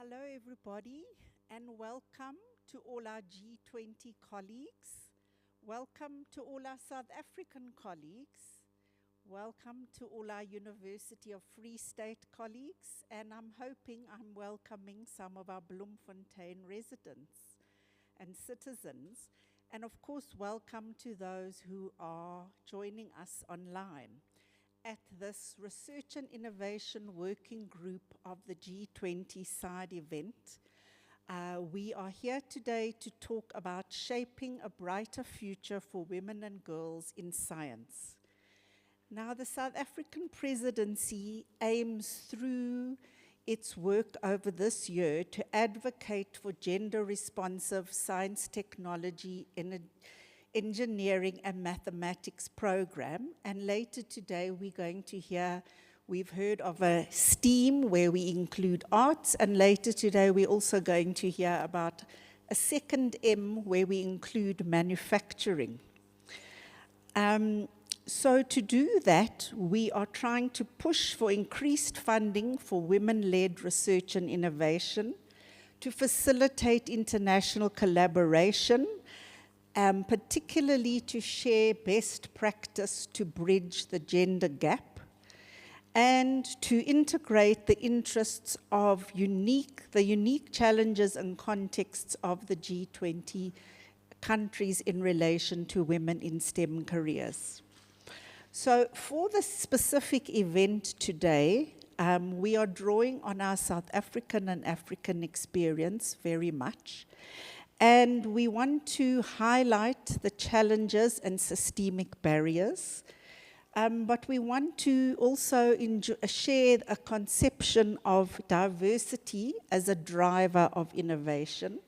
Hello, everybody, and welcome to all our G20 colleagues. Welcome to all our South African colleagues. Welcome to all our University of Free State colleagues, and I'm hoping I'm welcoming some of our Bloemfontein residents and citizens. And of course, welcome to those who are joining us online at this Research and Innovation Working Group of the G20 side event. We are here today to talk about shaping a brighter future for women and girls in science. Now, the South African presidency aims through its work over this year to advocate for gender-responsive science, technology, engineering and mathematics program, and later today we've heard of a STEAM where we include arts, and later today we're also going to hear about a second M where we include manufacturing. So to do that, we are trying to push for increased funding for women-led research and innovation, to facilitate international collaboration, particularly to share best practice to bridge the gender gap, and to integrate the interests of the unique challenges and contexts of the G20 countries in relation to women in STEM careers. So for this specific event today, we are drawing on our South African and African experience very much. And we want to highlight the challenges and systemic barriers, but we want to also share a conception of diversity as a driver of innovation.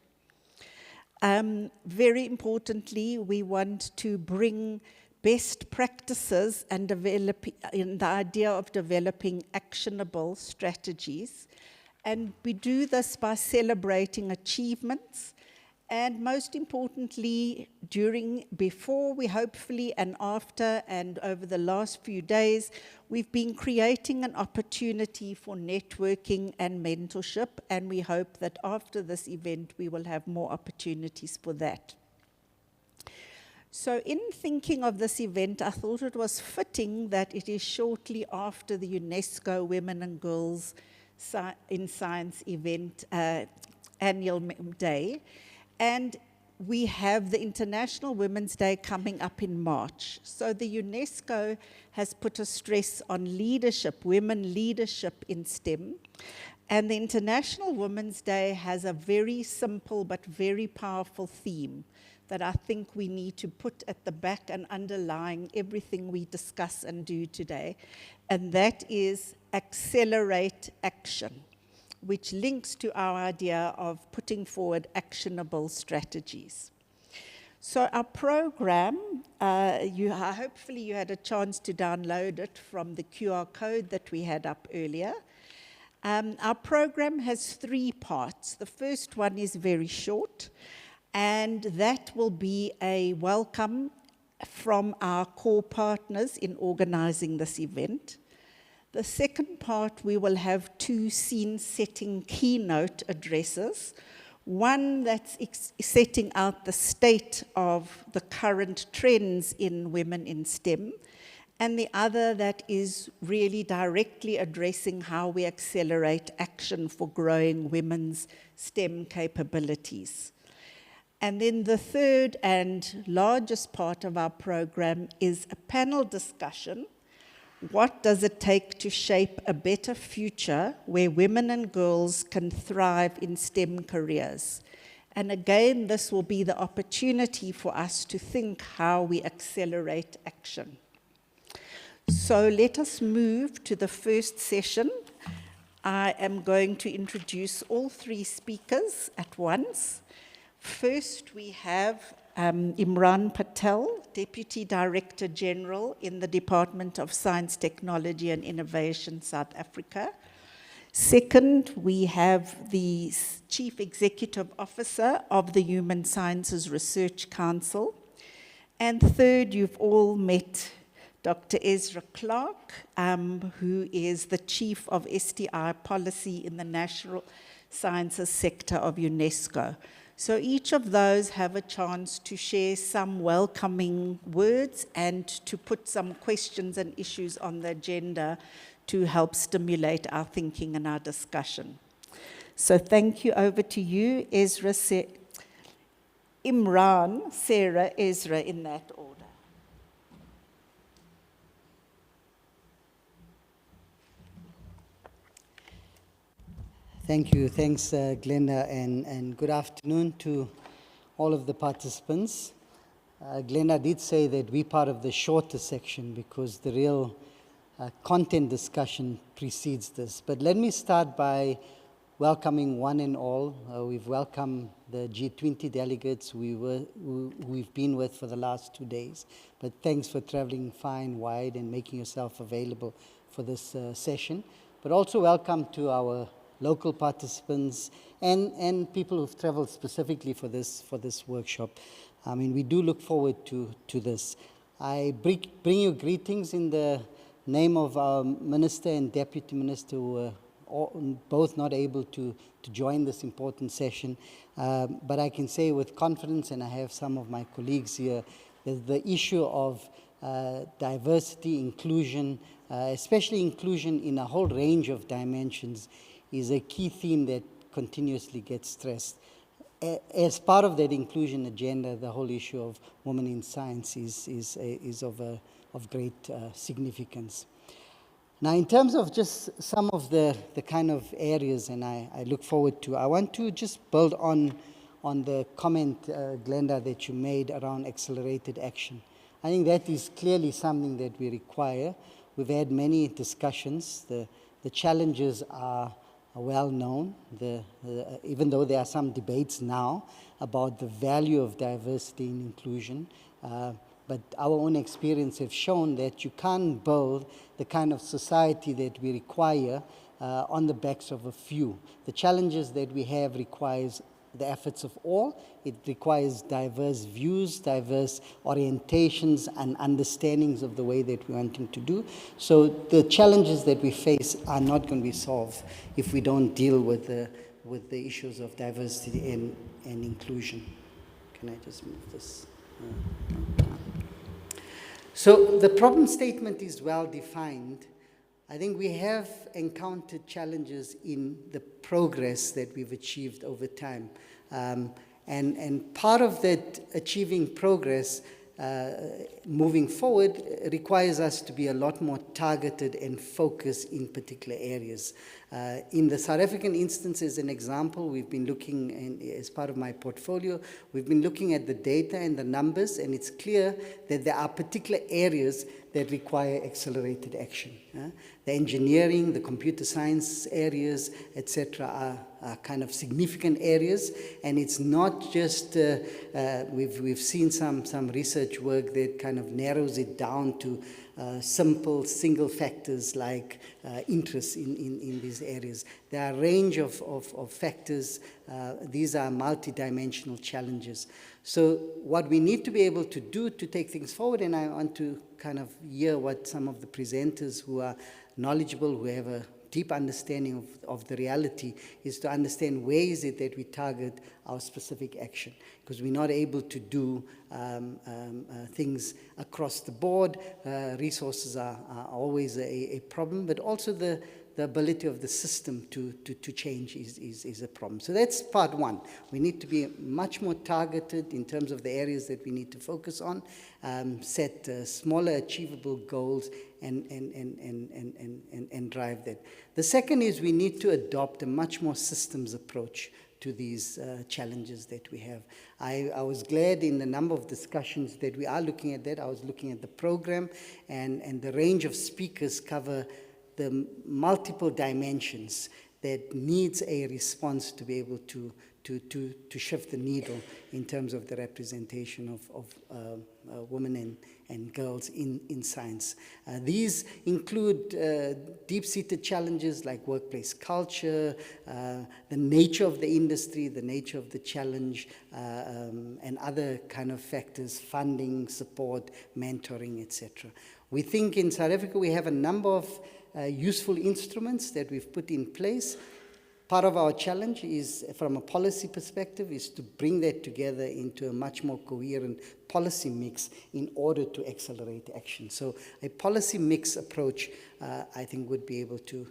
Very importantly, we want to bring best practices and the idea of developing actionable strategies. And we do this by celebrating achievements, and most importantly, before we hopefully and after and over the last few days, we've been creating an opportunity for networking and mentorship, and we hope that after this event we will have more opportunities for that. So in thinking of this event, I thought it was fitting that it is shortly after the UNESCO Women and Girls in Science event annual day. And we have the International Women's Day coming up in March. So the UNESCO has put a stress on leadership, women leadership in STEM. And the International Women's Day has a very simple but very powerful theme that I think we need to put at the back and underlying everything we discuss and do today. And that is accelerate action, which links to our idea of putting forward actionable strategies. So our program, hopefully you had a chance to download it from the QR code that we had up earlier. Our program has 3 parts. The first one is very short, and that will be a welcome from our core partners in organizing this event. The second part, we will have 2 scene-setting keynote addresses. One that's setting out the state of the current trends in women in STEM, and the other that is really directly addressing how we accelerate action for growing women's STEM capabilities. And then the third and largest part of our program is a panel discussion. What does it take to shape a better future where women and girls can thrive in STEM careers? And again, this will be the opportunity for us to think how we accelerate action. So let us move to the first session. I am going to introduce all 3 speakers at once. First, we have Imran Patel, Deputy Director General in the Department of Science, Technology and Innovation, South Africa. Second, we have the Chief Executive Officer of the Human Sciences Research Council. And third, you've all met Dr. Ezra Clark, who is the Chief of STI Policy in the National sciences sector of UNESCO. So each of those have a chance to share some welcoming words and to put some questions and issues on the agenda to help stimulate our thinking and our discussion. So thank you. Over to you, Imran, Sarah, Ezra, in that order. Thank you. Thanks, Glenda, and good afternoon to all of the participants. Glenda did say that we're part of the shorter section because the real content discussion precedes this. But let me start by welcoming one and all. We've welcomed the G-20 delegates we've been with for the last 2 days. But thanks for traveling far and wide and making yourself available for this session. But also welcome to our local participants and people who've traveled specifically for this workshop. I mean, we do look forward to this. I bring you greetings in the name of our Minister and Deputy Minister who were both not able to join this important session. But I can say with confidence, and I have some of my colleagues here, that the issue of diversity, inclusion, especially inclusion in a whole range of dimensions, is a key theme that continuously gets stressed. As part of that inclusion agenda, the whole issue of women in science is of great significance. Now, in terms of just some of the kind of areas, and I look forward to, I want to just build on the comment, Glenda, that you made around accelerated action. I think that is clearly something that we require. We've had many discussions. The challenges are well known, even though there are some debates now about the value of diversity and inclusion. But our own experience have shown that you can't build the kind of society that we require on the backs of a few. The challenges that we have requires the efforts of all. It requires diverse views, diverse orientations and understandings of the way that we're wanting to do. So the challenges that we face are not going to be solved if we don't deal with the issues of diversity and inclusion. Can I just move this? So the problem statement is well defined. I think we have encountered challenges in the progress that we've achieved over time. And part of that achieving progress moving forward requires us to be a lot more targeted and focused in particular areas. In the South African instance, as an example, we've been looking, as part of my portfolio, we've been looking at the data and the numbers, and it's clear that there are particular areas that require accelerated action. The engineering, the computer science areas, etc., are kind of significant areas, and it's not just, we've seen some research work that kind of narrows it down to simple single factors like interest in these areas. There are a range of factors. These are multidimensional challenges. So what we need to be able to do to take things forward, and I want to kind of hear what some of the presenters who are knowledgeable, who have a deep understanding of the reality, is to understand where is it that we target our specific action. Because we're not able to do things across the board. Resources are always a problem, but also the ability of the system to change is a problem. So that's part one. We need to be much more targeted in terms of the areas that we need to focus on, set smaller achievable goals, and drive that. The second is we need to adopt a much more systems approach to these challenges that we have. I was glad in the number of discussions that we are looking at that. I was looking at the program, and the range of speakers cover the multiple dimensions that needs a response to be able to shift the needle in terms of the representation of women and girls in science. These include deep-seated challenges like workplace culture, the nature of the industry, the nature of the challenge, and other kind of factors, funding, support, mentoring, etc. We think in South Africa we have a number of useful instruments that we've put in place. Part of our challenge is, from a policy perspective, is to bring that together into a much more coherent policy mix in order to accelerate action. So a policy mix approach, I think, would be able to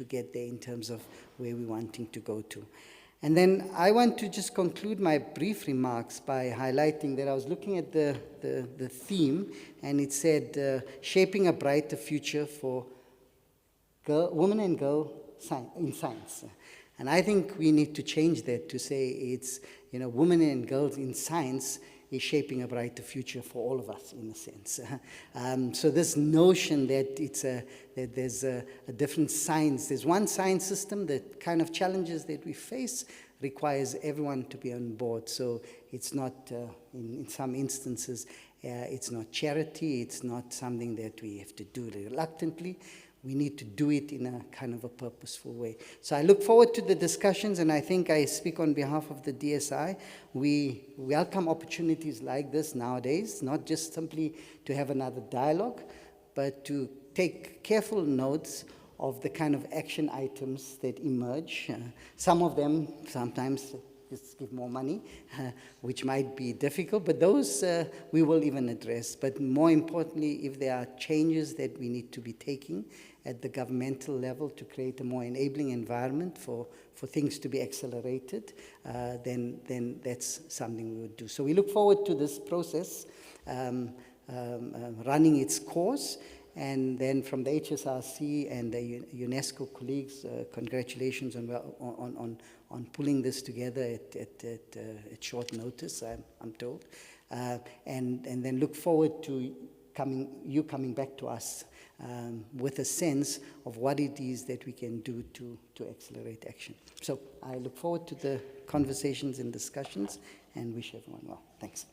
get there in terms of where we're wanting to go to. And then I want to just conclude my brief remarks by highlighting that I was looking at the theme, and it said, shaping a brighter future for women and girls in science. And I think we need to change that to say it's, women and girls in science is shaping a brighter future for all of us, in a sense. So this notion that that there's a different science, there's one science system, the kind of challenges that we face requires everyone to be on board. So it's not, in some instances, it's not charity, it's not something that we have to do reluctantly. We need to do it in a kind of a purposeful way. So I look forward to the discussions, and I think I speak on behalf of the DSI. We welcome opportunities like this nowadays, not just simply to have another dialogue, but to take careful notes of the kind of action items that emerge. Some of them sometimes just give more money, which might be difficult, but those we will even address. But more importantly, if there are changes that we need to be taking at the governmental level to create a more enabling environment for things to be accelerated, then that's something we would do. So we look forward to this process running its course. And then from the HSRC and the UNESCO colleagues, congratulations on pulling this together at short notice, I'm told. And then look forward to you coming back to us with a sense of what it is that we can do to accelerate action. So I look forward to the conversations and discussions, and wish everyone well. Thanks.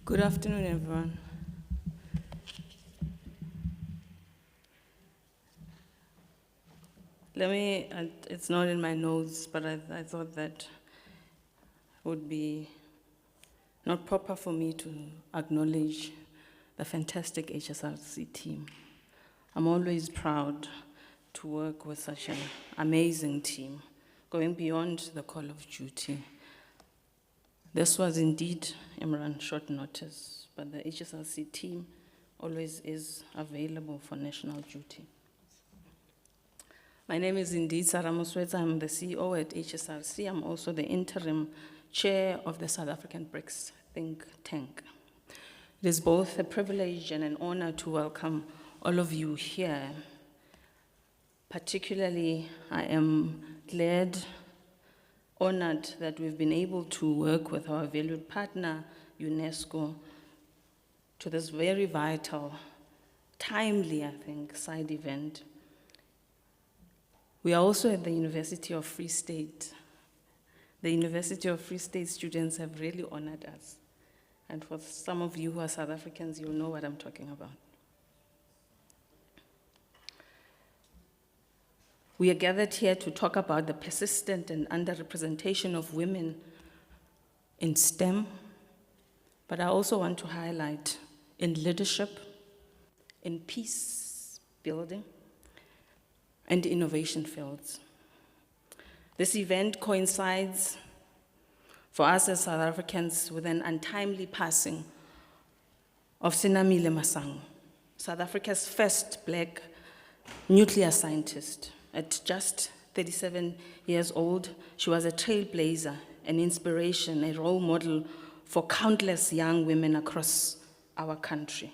Good afternoon, everyone. It's not in my notes, but I thought that it would be not proper for me to acknowledge the fantastic HSRC team. I'm always proud to work with such an amazing team, going beyond the call of duty. This was indeed, Imran, short notice, but the HSRC team always is available for national duty. My name is indeed Sarah Muswetsa. I'm the CEO at HSRC. I'm also the interim chair of the South African BRICS think tank. It is both a privilege and an honor to welcome all of you here. Particularly, I am glad, honored that we've been able to work with our valued partner, UNESCO, to this very vital, timely, I think, side event. We are also at the University of Free State. The University of Free State students have really honored us. And for some of you who are South Africans, you'll know what I'm talking about. We are gathered here to talk about the persistent and underrepresentation of women in STEM, but I also want to highlight in leadership, in peace building, and innovation fields. This event coincides for us as South Africans with an untimely passing of Senamile Masango, South Africa's first Black nuclear scientist. At just 37 years old, she was a trailblazer, an inspiration, a role model for countless young women across our country.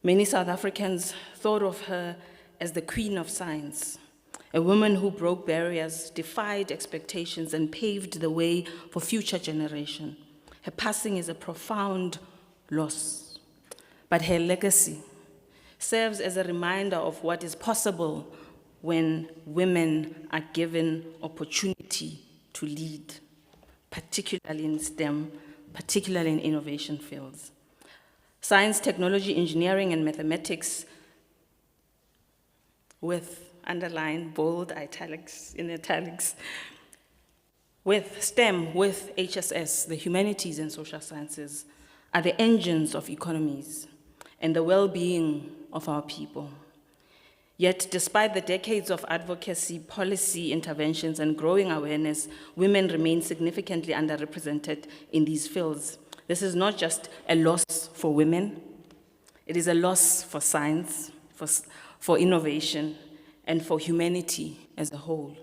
Many South Africans thought of her as the queen of science, a woman who broke barriers, defied expectations, and paved the way for future generations. Her passing is a profound loss, but her legacy serves as a reminder of what is possible when women are given opportunity to lead, particularly in STEM, particularly in innovation fields. Science, technology, engineering, and mathematics with underline, bold, italics, in italics, with STEM, with HSS, the humanities and social sciences, are the engines of economies and the well-being of our people. Yet, despite the decades of advocacy, policy interventions, and growing awareness, women remain significantly underrepresented in these fields. This is not just a loss for women, it is a loss for science, for innovation, and for humanity as a whole.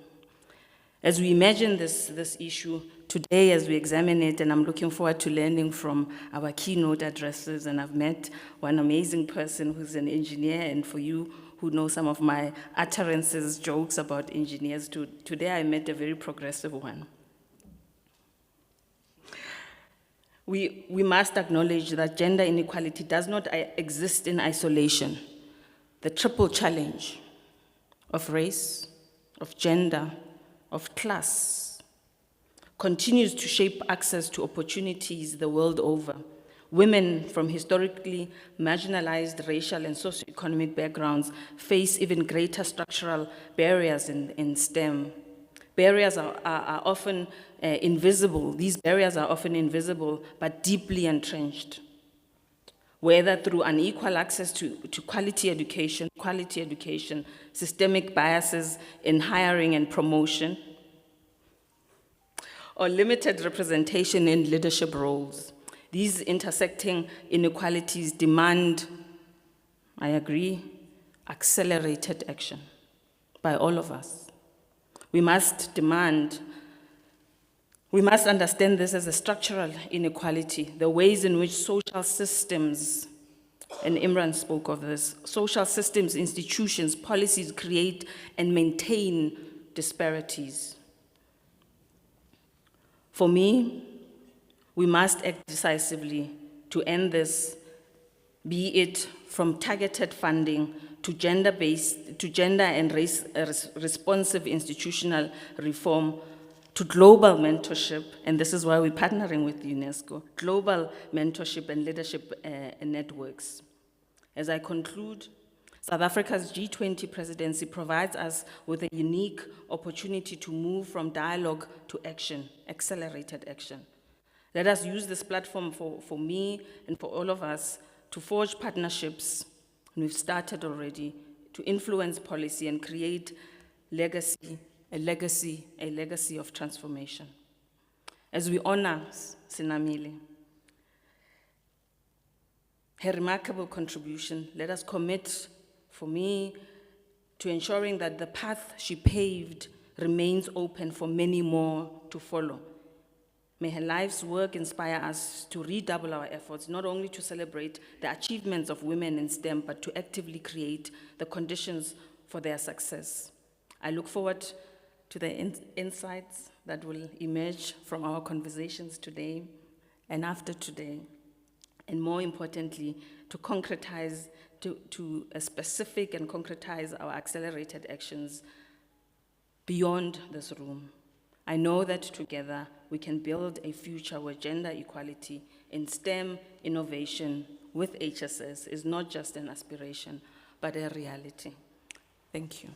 As we imagine this issue today, as we examine it, and I'm looking forward to learning from our keynote addresses, and I've met one amazing person who's an engineer, and for you who know some of my utterances, jokes about engineers, today I met a very progressive one. We must acknowledge that gender inequality does not exist in isolation. The triple challenge of race, of gender, of class continues to shape access to opportunities the world over. Women from historically marginalized racial and socioeconomic backgrounds face even greater structural barriers in STEM. Barriers are often invisible. These barriers are often invisible, but deeply entrenched, whether through unequal access to quality education, systemic biases in hiring and promotion, or limited representation in leadership roles. These intersecting inequalities demand, I agree, accelerated action by all of us. We must understand this as a structural inequality, the ways in which social systems, and Imran spoke of this, social systems, institutions, policies create and maintain disparities. For me, we must act decisively to end this, be it from targeted funding to gender and race responsive institutional reform, to global mentorship, and this is why we're partnering with UNESCO, global mentorship and leadership networks. As I conclude, South Africa's G-20 presidency provides us with a unique opportunity to move from dialogue to action, accelerated action. Let us use this platform for me and for all of us to forge partnerships, and we've started already, to influence policy and create a legacy of transformation. As we honor Sinamile, her remarkable contribution, let us commit, for me, to ensuring that the path she paved remains open for many more to follow. May her life's work inspire us to redouble our efforts, not only to celebrate the achievements of women in STEM, but to actively create the conditions for their success. I look forward to the insights that will emerge from our conversations today and after today, and more importantly, to concretize, to specific and concretize our accelerated actions beyond this room. I know that together we can build a future where gender equality in STEM innovation with HSS is not just an aspiration, but a reality. Thank you.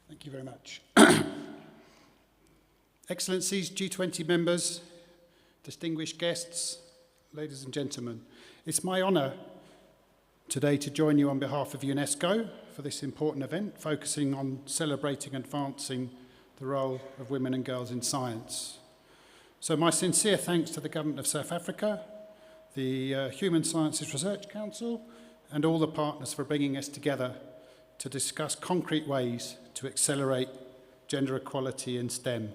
Thank you very much. Excellencies, G20 members, distinguished guests, ladies and gentlemen, it's my honour today to join you on behalf of UNESCO for this important event focusing on celebrating and advancing the role of women and girls in science. So my sincere thanks to the Government of South Africa, the Human Sciences Research Council, and all the partners for bringing us together to discuss concrete ways to accelerate gender equality in STEM.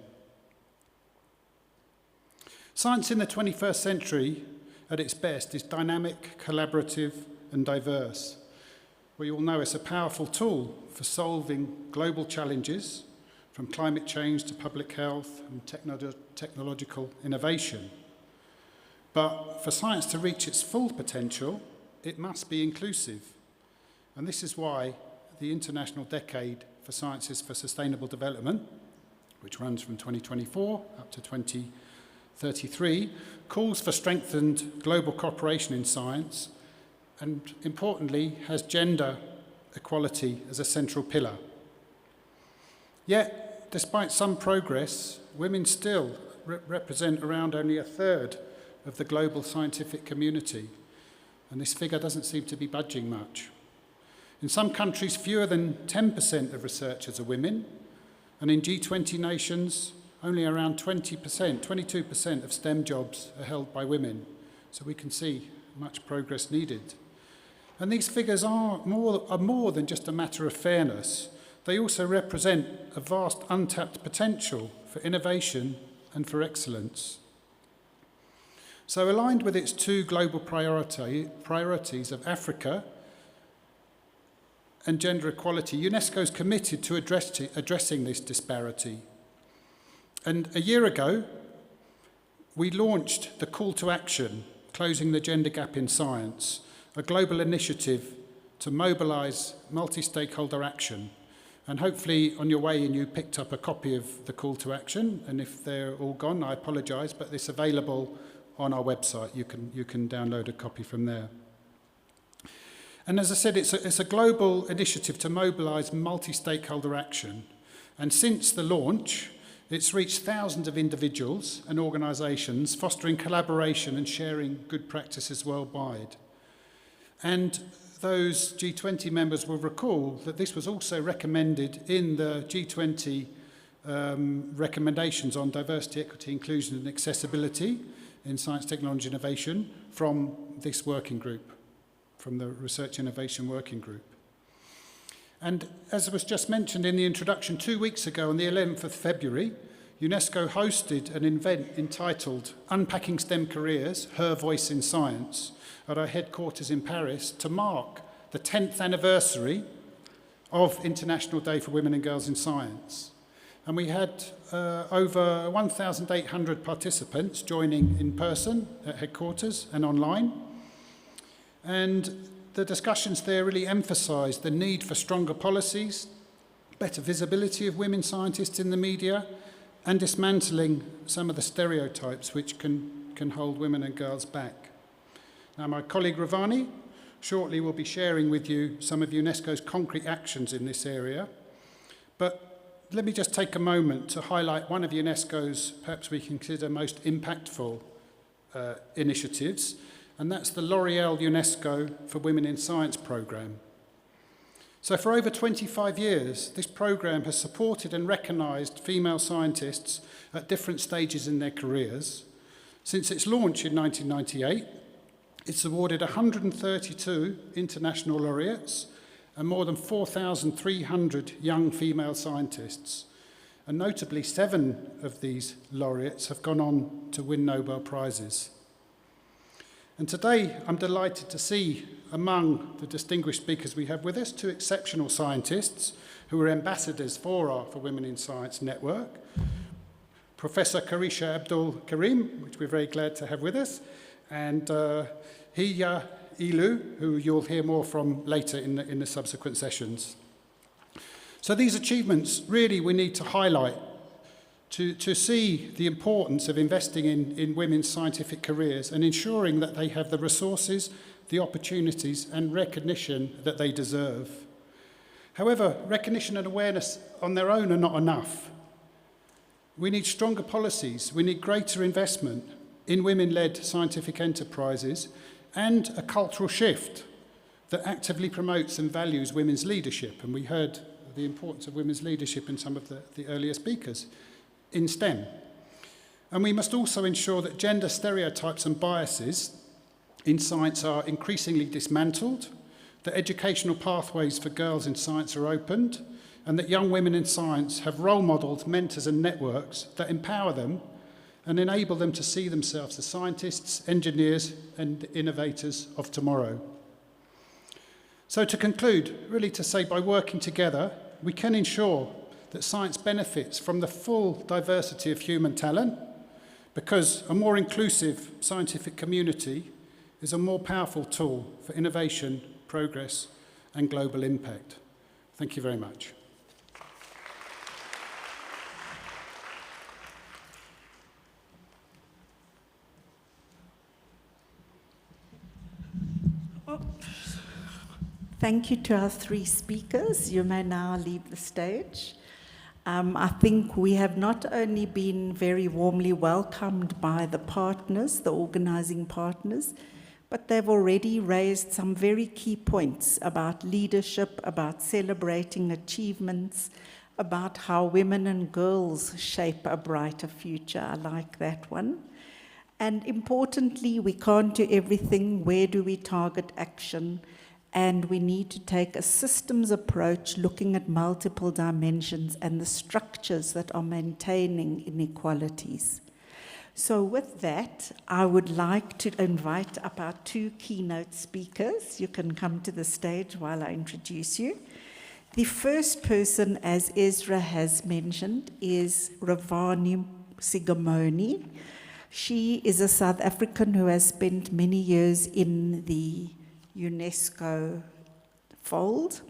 Science in the 21st century, at its best, is dynamic, collaborative, and diverse. We all know it's a powerful tool for solving global challenges, from climate change to public health and technological innovation. But for science to reach its full potential, it must be inclusive. And this is why the International Decade for Sciences for Sustainable Development, which runs from 2024 up to 2033, calls for strengthened global cooperation in science and, importantly, has gender equality as a central pillar. Yet, despite some progress, women still represent around only a third of the global scientific community, and this figure doesn't seem to be budging much. In some countries, fewer than 10% of researchers are women, and in G20 nations, only around 22% of STEM jobs are held by women, so we can see much progress needed. And these figures are more than just a matter of fairness. They also represent a vast untapped potential for innovation and for excellence. So aligned with its two global priorities of Africa and gender equality, UNESCO is committed to addressing this disparity. And a year ago, we launched the Call to Action, Closing the Gender Gap in Science, a global initiative to mobilise multi-stakeholder action. And hopefully on your way in you picked up a copy of the Call to Action, and if they're all gone, I apologise, but it's available on our website. You can download a copy from there. And as I said, it's a global initiative to mobilise multi-stakeholder action. And since the launch, it's reached thousands of individuals and organisations, fostering collaboration and sharing good practices worldwide. And those G20 members will recall that this was also recommended in the G20 recommendations on diversity, equity, inclusion and accessibility in science, technology, innovation from this working group, from the Research Innovation Working Group. And as was just mentioned in the introduction, 2 weeks ago on the 11th of February, UNESCO hosted an event entitled Unpacking STEM Careers, Her Voice in Science, at our headquarters in Paris to mark the 10th anniversary of International Day for Women and Girls in Science. And we had over 1,800 participants joining in person at headquarters and online. And the discussions there really emphasised the need for stronger policies, better visibility of women scientists in the media, and dismantling some of the stereotypes which can hold women and girls back. Now, my colleague Ravani shortly will be sharing with you some of UNESCO's concrete actions in this area. But let me just take a moment to highlight one of UNESCO's, perhaps we consider, most impactful initiatives, and that's the L'Oréal UNESCO for Women in Science programme. So for over 25 years, this programme has supported and recognised female scientists at different stages in their careers. Since its launch in 1998, it's awarded 132 international laureates and more than 4,300 young female scientists. And notably, 7 of these laureates have gone on to win Nobel Prizes. And today, I'm delighted to see among the distinguished speakers we have with us 2 exceptional scientists who are ambassadors for our For Women in Science network. Professor Karisha Abdul Karim, which we're very glad to have with us, and Hiya Ilu, who you'll hear more from later in the subsequent sessions. So these achievements really we need to highlight to see the importance of investing in women's scientific careers and ensuring that they have the resources, the opportunities and recognition that they deserve. However, recognition and awareness on their own are not enough. We need stronger policies, we need greater investment in women-led scientific enterprises and a cultural shift that actively promotes and values women's leadership. And we heard the importance of women's leadership in some of the earlier speakers in STEM. And we must also ensure that gender stereotypes and biases in science are increasingly dismantled, that educational pathways for girls in science are opened, and that young women in science have role models, mentors and networks that empower them and enable them to see themselves as scientists, engineers and innovators of tomorrow. So to conclude, really to say by working together, we can ensure that science benefits from the full diversity of human talent, because a more inclusive scientific community is a more powerful tool for innovation, progress, and global impact. Thank you very much. Thank you to our three speakers. You may now leave the stage. I think we have not only been very warmly welcomed by the partners, the organizing partners, but they've already raised some very key points about leadership, about celebrating achievements, about how women and girls shape a brighter future. I like that one. And importantly, we can't do everything. Where do we target action? And we need to take a systems approach, looking at multiple dimensions and the structures that are maintaining inequalities. So with that, I would like to invite up our two keynote speakers. You can come to the stage while I introduce you. The first person, as Ezra has mentioned, is Ravani Sigamoni. She is a South African who has spent many years in the UNESCO fold,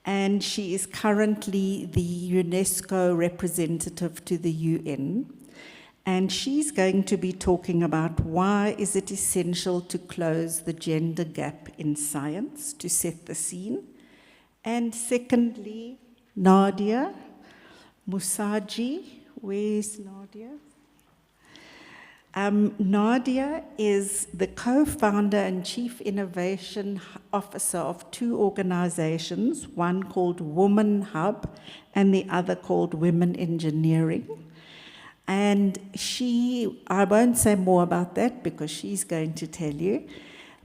and she is currently the UNESCO representative to the UN. And she's going to be talking about why is it essential to close the gender gap in science, to set the scene. And secondly, Nadia Musaji. Where's Nadia? Nadia is the co-founder and chief innovation officer of two organizations, one called Woman Hub and the other called Women Engineering. And I won't say more about that because she's going to tell you,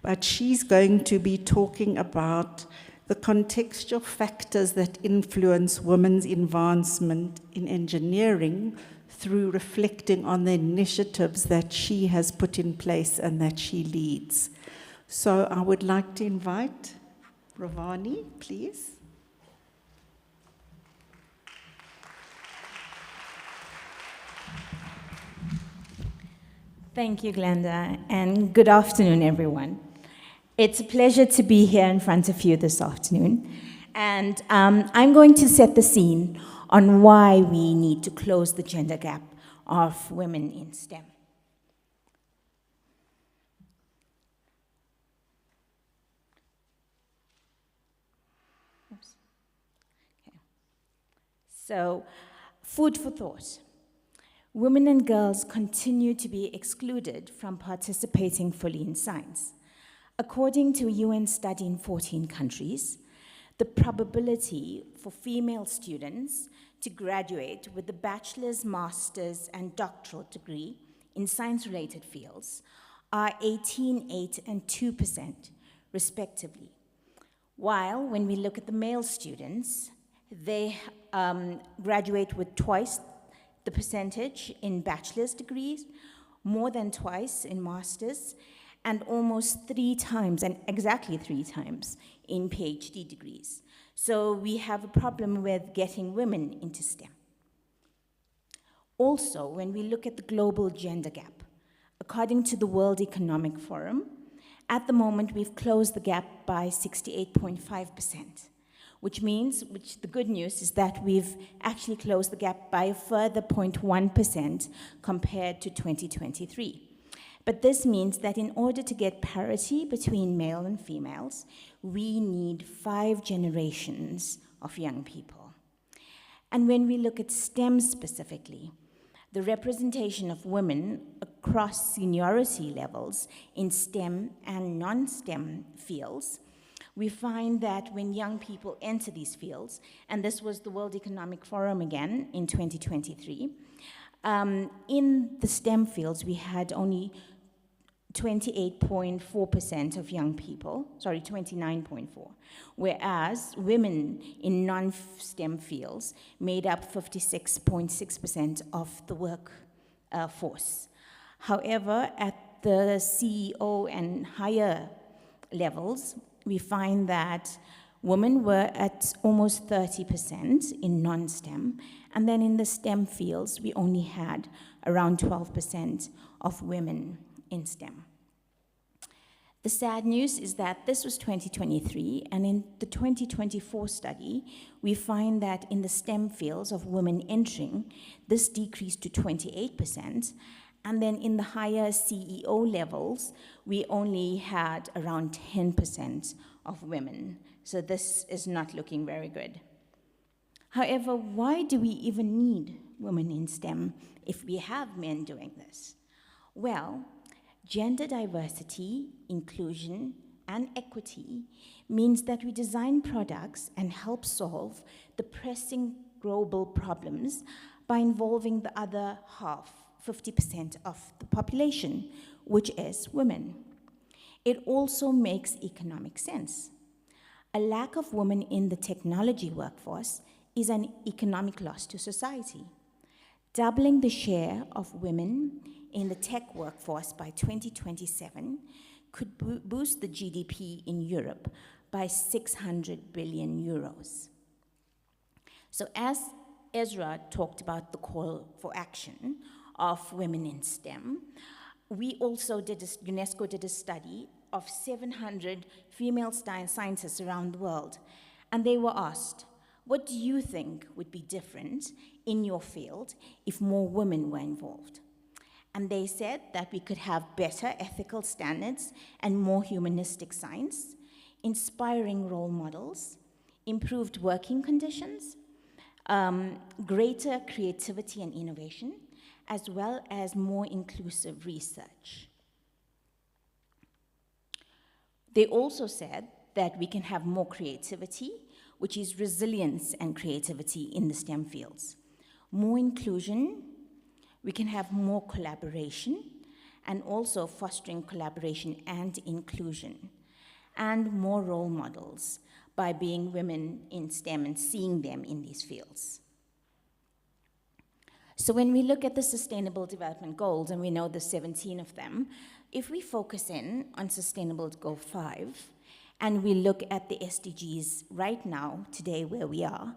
but she's going to be talking about the contextual factors that influence women's advancement in engineering through reflecting on the initiatives that she has put in place and that she leads. So I would like to invite Ravani, please. Thank you, Glenda, and good afternoon, everyone. It's a pleasure to be here in front of you this afternoon, and I'm going to set the scene on why we need to close the gender gap of women in STEM. Oops. Okay. So, food for thought. Women and girls continue to be excluded from participating fully in science. According to a UN study in 14 countries, the probability for female students to graduate with a bachelor's, master's, and doctoral degree in science-related fields are 18, 8, and 2%, respectively. While when we look at the male students, they graduate with twice the percentage in bachelor's degrees, more than twice in master's, and almost 3 times, and exactly 3 times, in PhD degrees. So we have a problem with getting women into STEM. Also, when we look at the global gender gap, according to the World Economic Forum, at the moment we've closed the gap by 68.5%, which the good news is that we've actually closed the gap by a further 0.1% compared to 2023. But this means that in order to get parity between male and females, we need 5 generations of young people. And when we look at STEM specifically, the representation of women across seniority levels in STEM and non-STEM fields, we find that when young people enter these fields, and this was the World Economic Forum again in 2023, in the STEM fields we had only 28.4% of young people, 29.4, whereas women in non-STEM fields made up 56.6% of the workforce. However, at the CEO and higher levels, we find that women were at almost 30% in non-STEM, And then in the STEM fields, we only had around 12% of women in STEM. The sad news is that this was 2023, and in the 2024 study, we find that in the STEM fields of women entering, this decreased to 28%, and then in the higher CEO levels, we only had around 10% of women. So this is not looking very good. However, why do we even need women in STEM if we have men doing this? Well, gender diversity, inclusion, and equity means that we design products and help solve the pressing global problems by involving the other half, 50% of the population, which is women. It also makes economic sense. A lack of women in the technology workforce is an economic loss to society. Doubling the share of women in the tech workforce by 2027 could boost the GDP in Europe by 600 billion euros. So as Ezra talked about the call for action of women in STEM, we also UNESCO did a study of 700 female scientists around the world, and they were asked, what do you think would be different in your field if more women were involved? And they said that we could have better ethical standards and more humanistic science, inspiring role models, improved working conditions, greater creativity and innovation, as well as more inclusive research. They also said that we can have more creativity, which is resilience and creativity in the STEM fields, more inclusion, we can have more collaboration, and also fostering collaboration and inclusion, and more role models by being women in STEM and seeing them in these fields. So when we look at the Sustainable Development Goals, and we know there's 17 of them, if we focus in on Sustainable Goal 5, and we look at the SDGs right now, today where we are,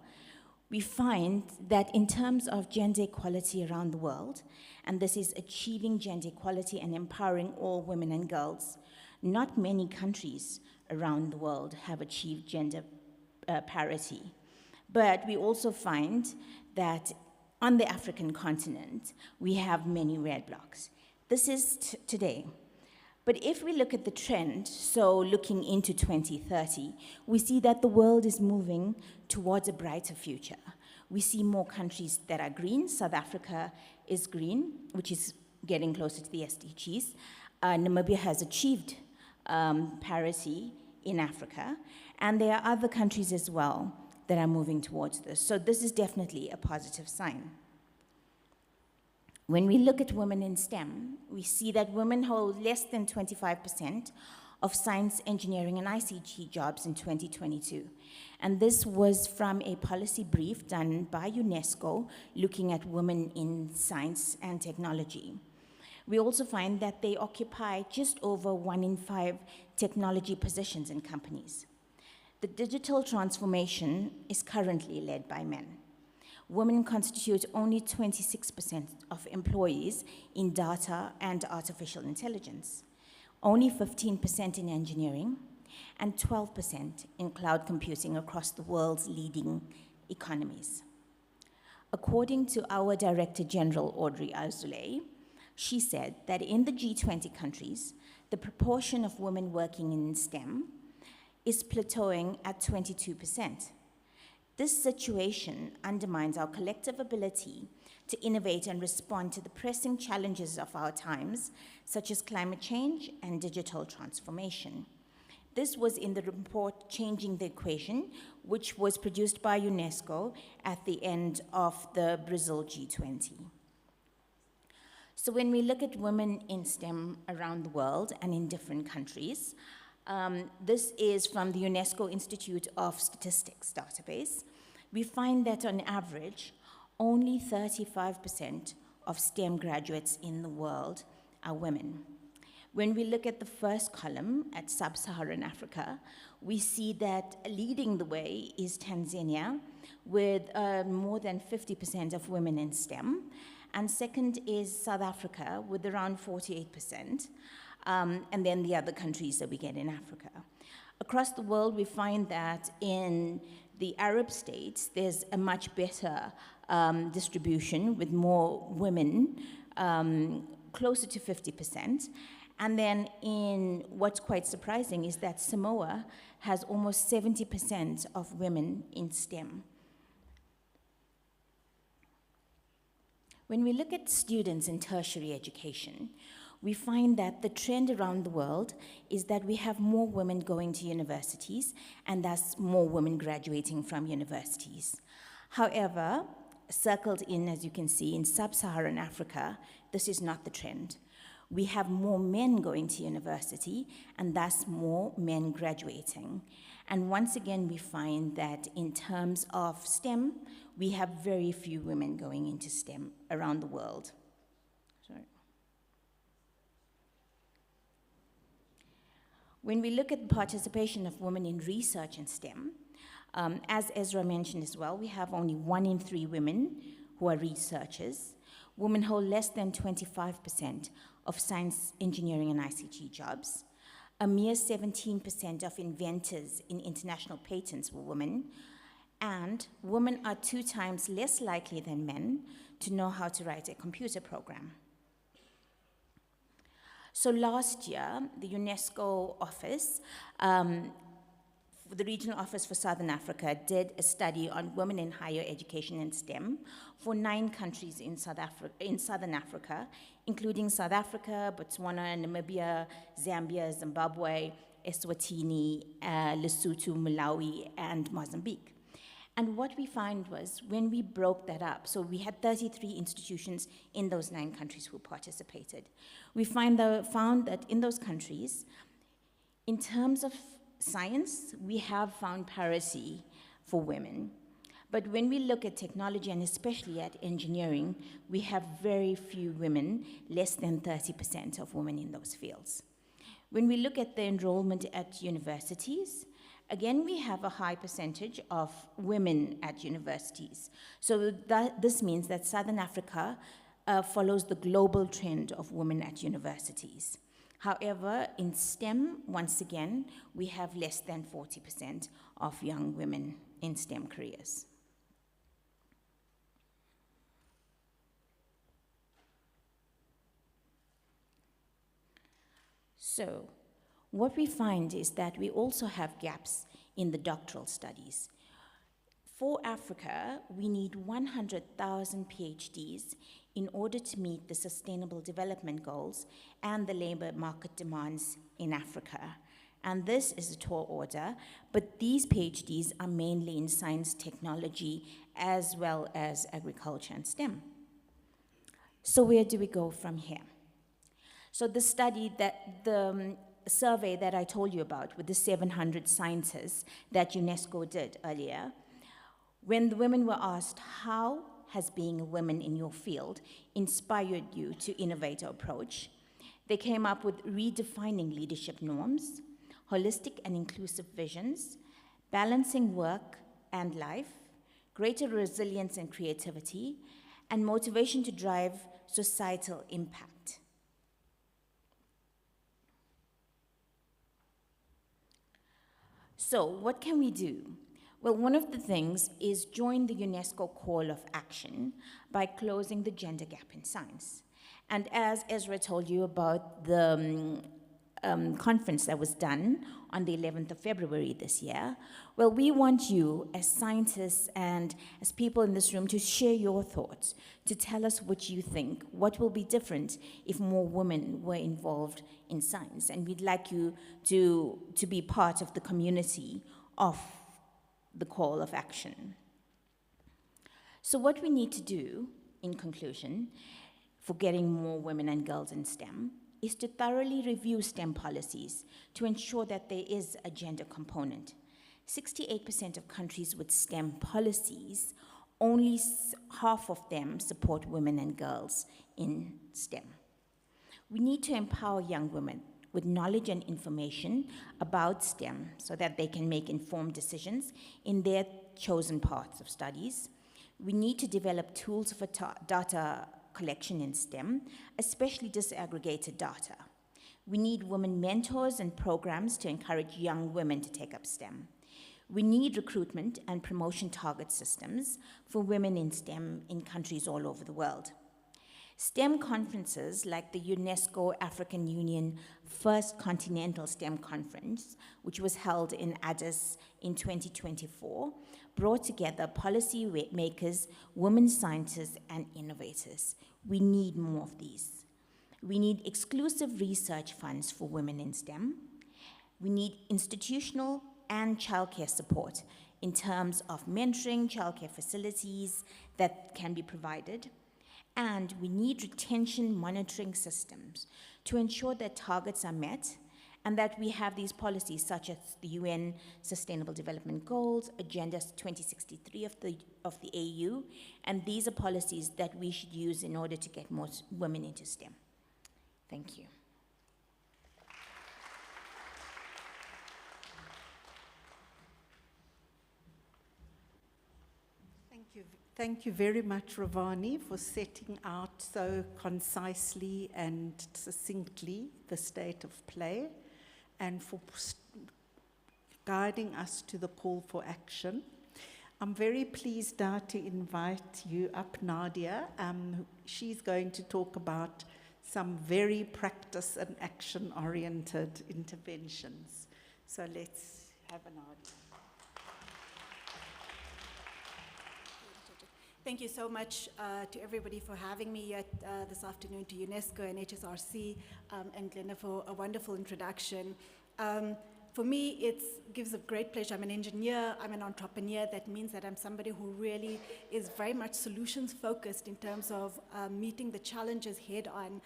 we find that in terms of gender equality around the world, and this is achieving gender equality and empowering all women and girls, not many countries around the world have achieved gender parity. But we also find that on the African continent, we have many roadblocks. This is today. But if we look at the trend, so looking into 2030, we see that the world is moving towards a brighter future. We see more countries that are green. South Africa is green, which is getting closer to the SDGs. Namibia has achieved parity in Africa, and there are other countries as well that are moving towards this. So this is definitely a positive sign. When we look at women in STEM, we see that women hold less than 25% of science, engineering, and ICT jobs in 2022. And this was from a policy brief done by UNESCO looking at women in science and technology. We also find that they occupy just over 1 in 5 technology positions in companies. The digital transformation is currently led by men. Women constitute only 26% of employees in data and artificial intelligence, only 15% in engineering, and 12% in cloud computing across the world's leading economies. According to our Director General, Audrey Azoulay, she said that in the G-20 countries, the proportion of women working in STEM is plateauing at 22%. This situation undermines our collective ability to innovate and respond to the pressing challenges of our times, such as climate change and digital transformation. This was in the report Changing the Equation, which was produced by UNESCO at the end of the Brazil G20. So when we look at women in STEM around the world and in different countries, this is from the UNESCO Institute of Statistics database. We find that on average, only 35% of STEM graduates in the world are women. When we look at the first column at sub-Saharan Africa, we see that leading the way is Tanzania with more than 50% of women in STEM. And second is South Africa with around 48%. And then the other countries that we get in Africa. Across the world, we find that in the Arab states, there's a much better distribution with more women, closer to 50%. And then in what's quite surprising is that Samoa has almost 70% of women in STEM. When we look at students in tertiary education, we find that the trend around the world is that we have more women going to universities and thus more women graduating from universities. However, circled in, as you can see, in sub-Saharan Africa, this is not the trend. We have more men going to university and thus more men graduating. And once again, we find that in terms of STEM, we have very few women going into STEM around the world. Sorry. When we look at the participation of women in research in STEM, as Ezra mentioned as well, we have only 1 in 3 women who are researchers. Women hold less than 25% of science, engineering, and ICT jobs. A mere 17% of inventors in international patents were women. And women are 2 times less likely than men to know how to write a computer program. So last year, the UNESCO office, the regional office for Southern Africa, did a study on women in higher education and STEM for 9 countries in Southern Africa, including South Africa, Botswana, Namibia, Zambia, Zimbabwe, Eswatini, Lesotho, Malawi, and Mozambique. And what we found was, when we broke that up, so we had 33 institutions in those 9 countries who participated. We found that in those countries, in terms of science, we have found parity for women. But when we look at technology, and especially at engineering, we have very few women, less than 30% of women in those fields. When we look at the enrollment at universities, again, we have a high percentage of women at universities. So this means that Southern Africa follows the global trend of women at universities. However, in STEM, once again, we have less than 40% of young women in STEM careers. So, what we find is that we also have gaps in the doctoral studies. For Africa, we need 100,000 PhDs in order to meet the Sustainable Development Goals and the labor market demands in Africa. And this is a tall order, but these PhDs are mainly in science, technology, as well as agriculture and STEM. So where do we go from here? So the survey that I told you about with the 700 scientists that UNESCO did earlier, when the women were asked, how has being a woman in your field inspired you to innovate or approach, they came up with redefining leadership norms, holistic and inclusive visions, balancing work and life, greater resilience and creativity, and motivation to drive societal impact. So what can we do? Well, one of the things is join the UNESCO call of action by closing the gender gap in science. And as Ezra told you about the conference that was done on the 11th of February this year, well, we want you as scientists and as people in this room to share your thoughts, to tell us what you think, what will be different if more women were involved in science. And we'd like you to be part of the community of the call of action. So what we need to do, in conclusion, for getting more women and girls in STEM, is to thoroughly review STEM policies to ensure that there is a gender component. 68% of countries with STEM policies, only half of them support women and girls in STEM. We need to empower young women with knowledge and information about STEM so that they can make informed decisions in their chosen paths of studies. We need to develop tools for data collection in STEM, especially disaggregated data. We need women mentors and programs to encourage young women to take up STEM. We need recruitment and promotion target systems for women in STEM in countries all over the world. STEM conferences like the UNESCO African Union First Continental STEM Conference, which was held in Addis in 2024, brought together policy makers, women scientists, and innovators. We need more of these. We need exclusive research funds for women in STEM. We need institutional and childcare support in terms of mentoring, childcare facilities that can be provided. And we need retention monitoring systems to ensure that targets are met and that we have these policies such as the UN Sustainable Development Goals, Agenda 2063 of the AU, and these are policies that we should use in order to get more women into STEM. Thank you. Thank you very much, Ravani, for setting out so concisely and succinctly the state of play and for guiding us to the call for action. I'm very pleased now to invite you up, Nadia. She's going to talk about some very practice and action-oriented interventions. So let's have a Nadia. Thank you so much to everybody for having me this afternoon, to UNESCO and HSRC, and Glenda for a wonderful introduction. For me, it gives a great pleasure. I'm an engineer, I'm an entrepreneur. That means that I'm somebody who really is very much solutions focused in terms of meeting the challenges head on.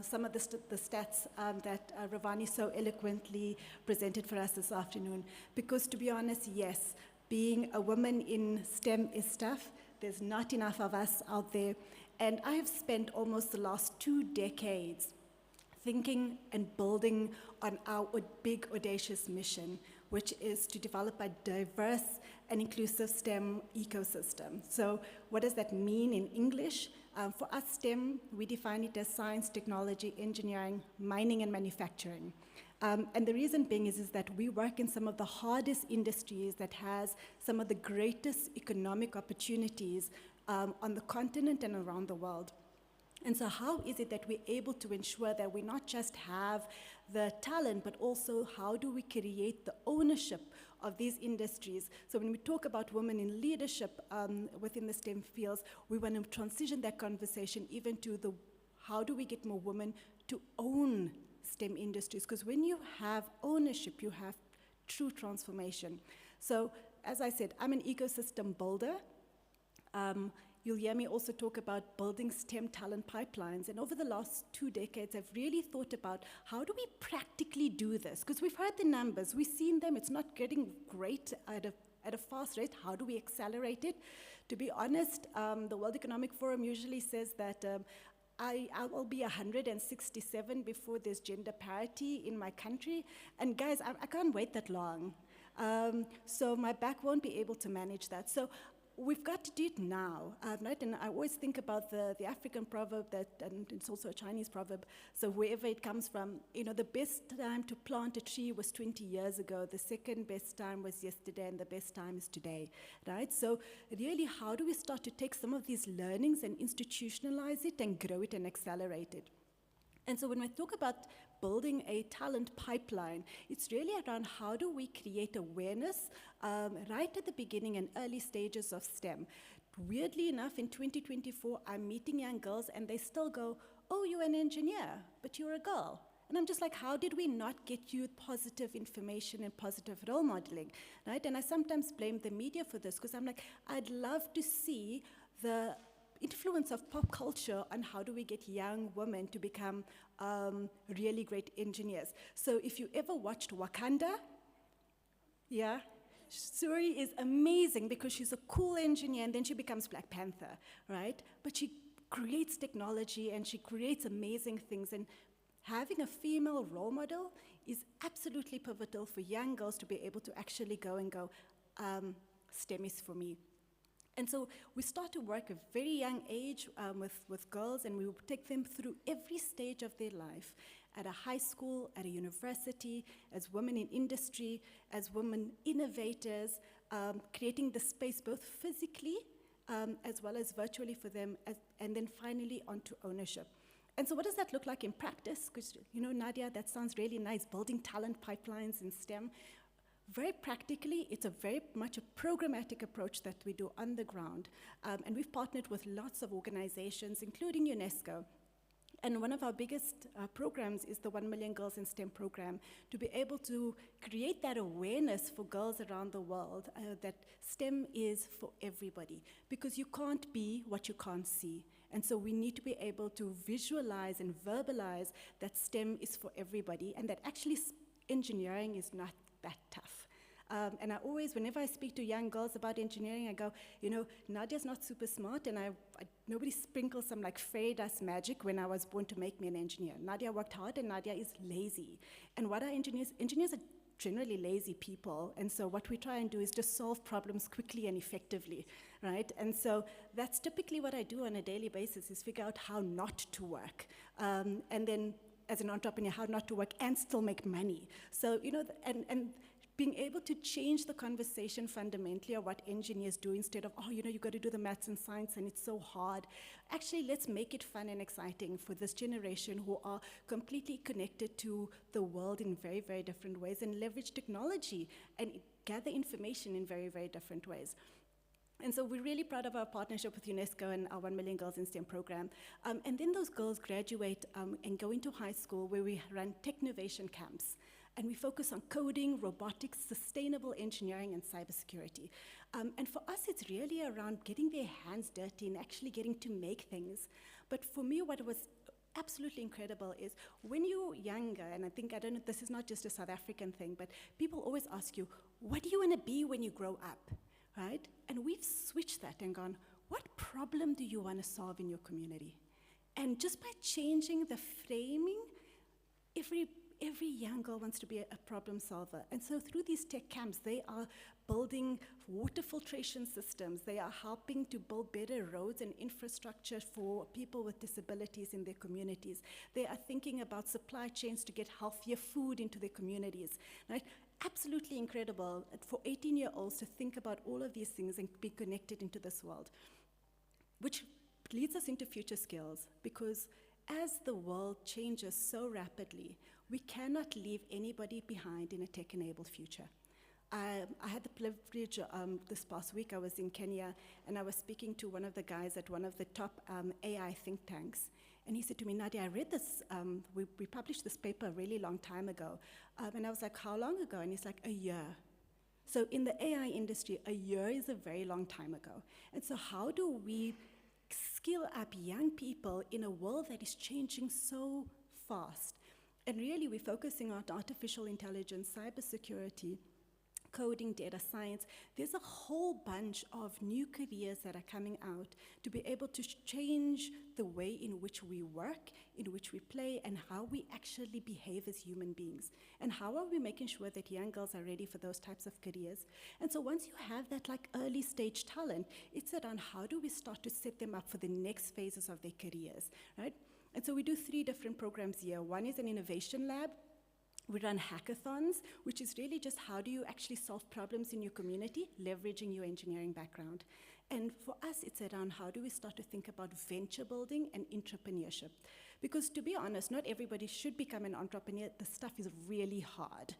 Some of the stats that Ravani so eloquently presented for us this afternoon. Because to be honest, yes, being a woman in STEM is tough. There's not enough of us out there. And I have spent almost the last 2 decades thinking and building on our big, audacious mission, which is to develop a diverse and inclusive STEM ecosystem. So what does that mean in English? For us, STEM, we define it as science, technology, engineering, mining, and manufacturing. And the reason being is that we work in some of the hardest industries that has some of the greatest economic opportunities on the continent and around the world. And so how is it that we're able to ensure that we not just have the talent, but also how do we create the ownership of these industries? So when we talk about women in leadership within the STEM fields, we want to transition that conversation even to the how do we get more women to own STEM industries, because when you have ownership, you have true transformation. So, as I said, I'm an ecosystem builder. You'll hear me also talk about building STEM talent pipelines. And over the last 2 decades, I've really thought about how do we practically do this? Because we've heard the numbers, we've seen them, it's not getting great at a fast rate. How do we accelerate it? To be honest, the World Economic Forum usually says that I will be 167 before there's gender parity in my country. And guys, I can't wait that long. So my back won't be able to manage that. So we've got to do it now, right? And I always think about the African proverb and it's also a Chinese proverb, so wherever it comes from, the best time to plant a tree was 20 years ago, the second best time was yesterday, and the best time is today, right? So really, how do we start to take some of these learnings and institutionalize it and grow it and accelerate it? And so when we talk about building a talent pipeline, it's really around how do we create awareness right at the beginning and early stages of STEM. Weirdly enough, in 2024, I'm meeting young girls and they still go, oh, you're an engineer, but you're a girl. And I'm just like, how did we not get you positive information and positive role modeling, right? And I sometimes blame the media for this because I'm like, I'd love to see the influence of pop culture on how do we get young women to become really great engineers. So if you ever watched Wakanda, yeah, Shuri is amazing because she's a cool engineer and then she becomes Black Panther, right? But she creates technology and she creates amazing things. And having a female role model is absolutely pivotal for young girls to be able to actually go, STEM is for me. And so we start to work at a very young age with girls, and we will take them through every stage of their life, at a high school, at a university, as women in industry, as women innovators, creating the space both physically as well as virtually for them, and then finally onto ownership. And so what does that look like in practice? Because, Nadia, that sounds really nice, building talent pipelines in STEM. Very practically, it's a very much a programmatic approach that we do on the ground. And we've partnered with lots of organizations, including UNESCO. And one of our biggest programs is the 1 Million Girls in STEM program, to be able to create that awareness for girls around the world that STEM is for everybody, because you can't be what you can't see. And so we need to be able to visualize and verbalize that STEM is for everybody, and that actually engineering is not that tough. And I always, whenever I speak to young girls about engineering, I go, Nadia's not super smart, and nobody sprinkles some like fairy dust magic when I was born to make me an engineer. Nadia worked hard, and Nadia is lazy. And what are engineers? Engineers are generally lazy people, and so what we try and do is just solve problems quickly and effectively, right? And so that's typically what I do on a daily basis, is figure out how not to work. And then as an entrepreneur, how not to work and still make money. So, and being able to change the conversation fundamentally of what engineers do, instead of, you've got to do the maths and science and it's so hard. Actually, let's make it fun and exciting for this generation who are completely connected to the world in very, very different ways, and leverage technology and gather information in very, very different ways. And so we're really proud of our partnership with UNESCO and our 1 Million Girls in STEM program. And then those girls graduate and go into high school, where we run Technovation camps. And we focus on coding, robotics, sustainable engineering, and cybersecurity. And for us, it's really around getting their hands dirty and actually getting to make things. But for me, what was absolutely incredible is when you're younger, and I don't know, this is not just a South African thing, but people always ask you, what do you want to be when you grow up? Right? And we've switched that and gone, what problem do you want to solve in your community? And just by changing the framing, every young girl wants to be a problem solver. And so through these tech camps, they are building water filtration systems. They are helping to build better roads and infrastructure for people with disabilities in their communities. They are thinking about supply chains to get healthier food into their communities, right? Absolutely incredible for 18-year-olds to think about all of these things and be connected into this world, which leads us into future skills, because as the world changes so rapidly, we cannot leave anybody behind in a tech-enabled future. I had the privilege this past week, I was in Kenya, and I was speaking to one of the guys at one of the top AI think tanks. And he said to me, Nadia, I read this, we published this paper a really long time ago. And I was like, how long ago? And he's like, a year. So in the AI industry, a year is a very long time ago. And so how do we skill up young people in a world that is changing so fast? And really, we're focusing on artificial intelligence, cybersecurity, coding, data science. There's a whole bunch of new careers that are coming out to be able to change the way in which we work, in which we play, and how we actually behave as human beings. And how are we making sure that young girls are ready for those types of careers? And so once you have that like early stage talent, it's around how do we start to set them up for the next phases of their careers, right? And so we do 3 different programs here. One is an innovation lab. We run hackathons, which is really just how do you actually solve problems in your community, leveraging your engineering background. And for us, it's around how do we start to think about venture building and entrepreneurship. Because to be honest, not everybody should become an entrepreneur. The stuff is really hard.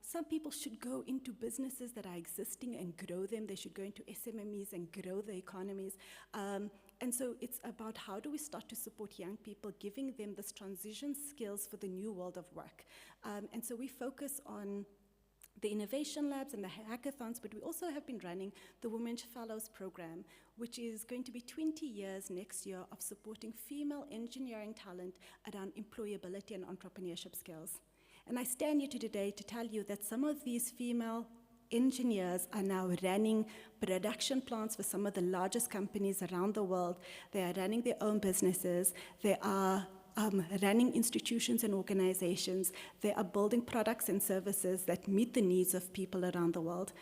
Some people should go into businesses that are existing and grow them. They should go into SMMEs and grow the economies. And so it's about how do we start to support young people, giving them this transition skills for the new world of work. And so we focus on the innovation labs and the hackathons, but we also have been running the Women's Fellows program, which is going to be 20 years next year of supporting female engineering talent around employability and entrepreneurship skills. And I stand here today to tell you that some of these female engineers are now running production plants for some of the largest companies around the world. They are running their own businesses. They are running institutions and organizations. They are building products and services that meet the needs of people around the world.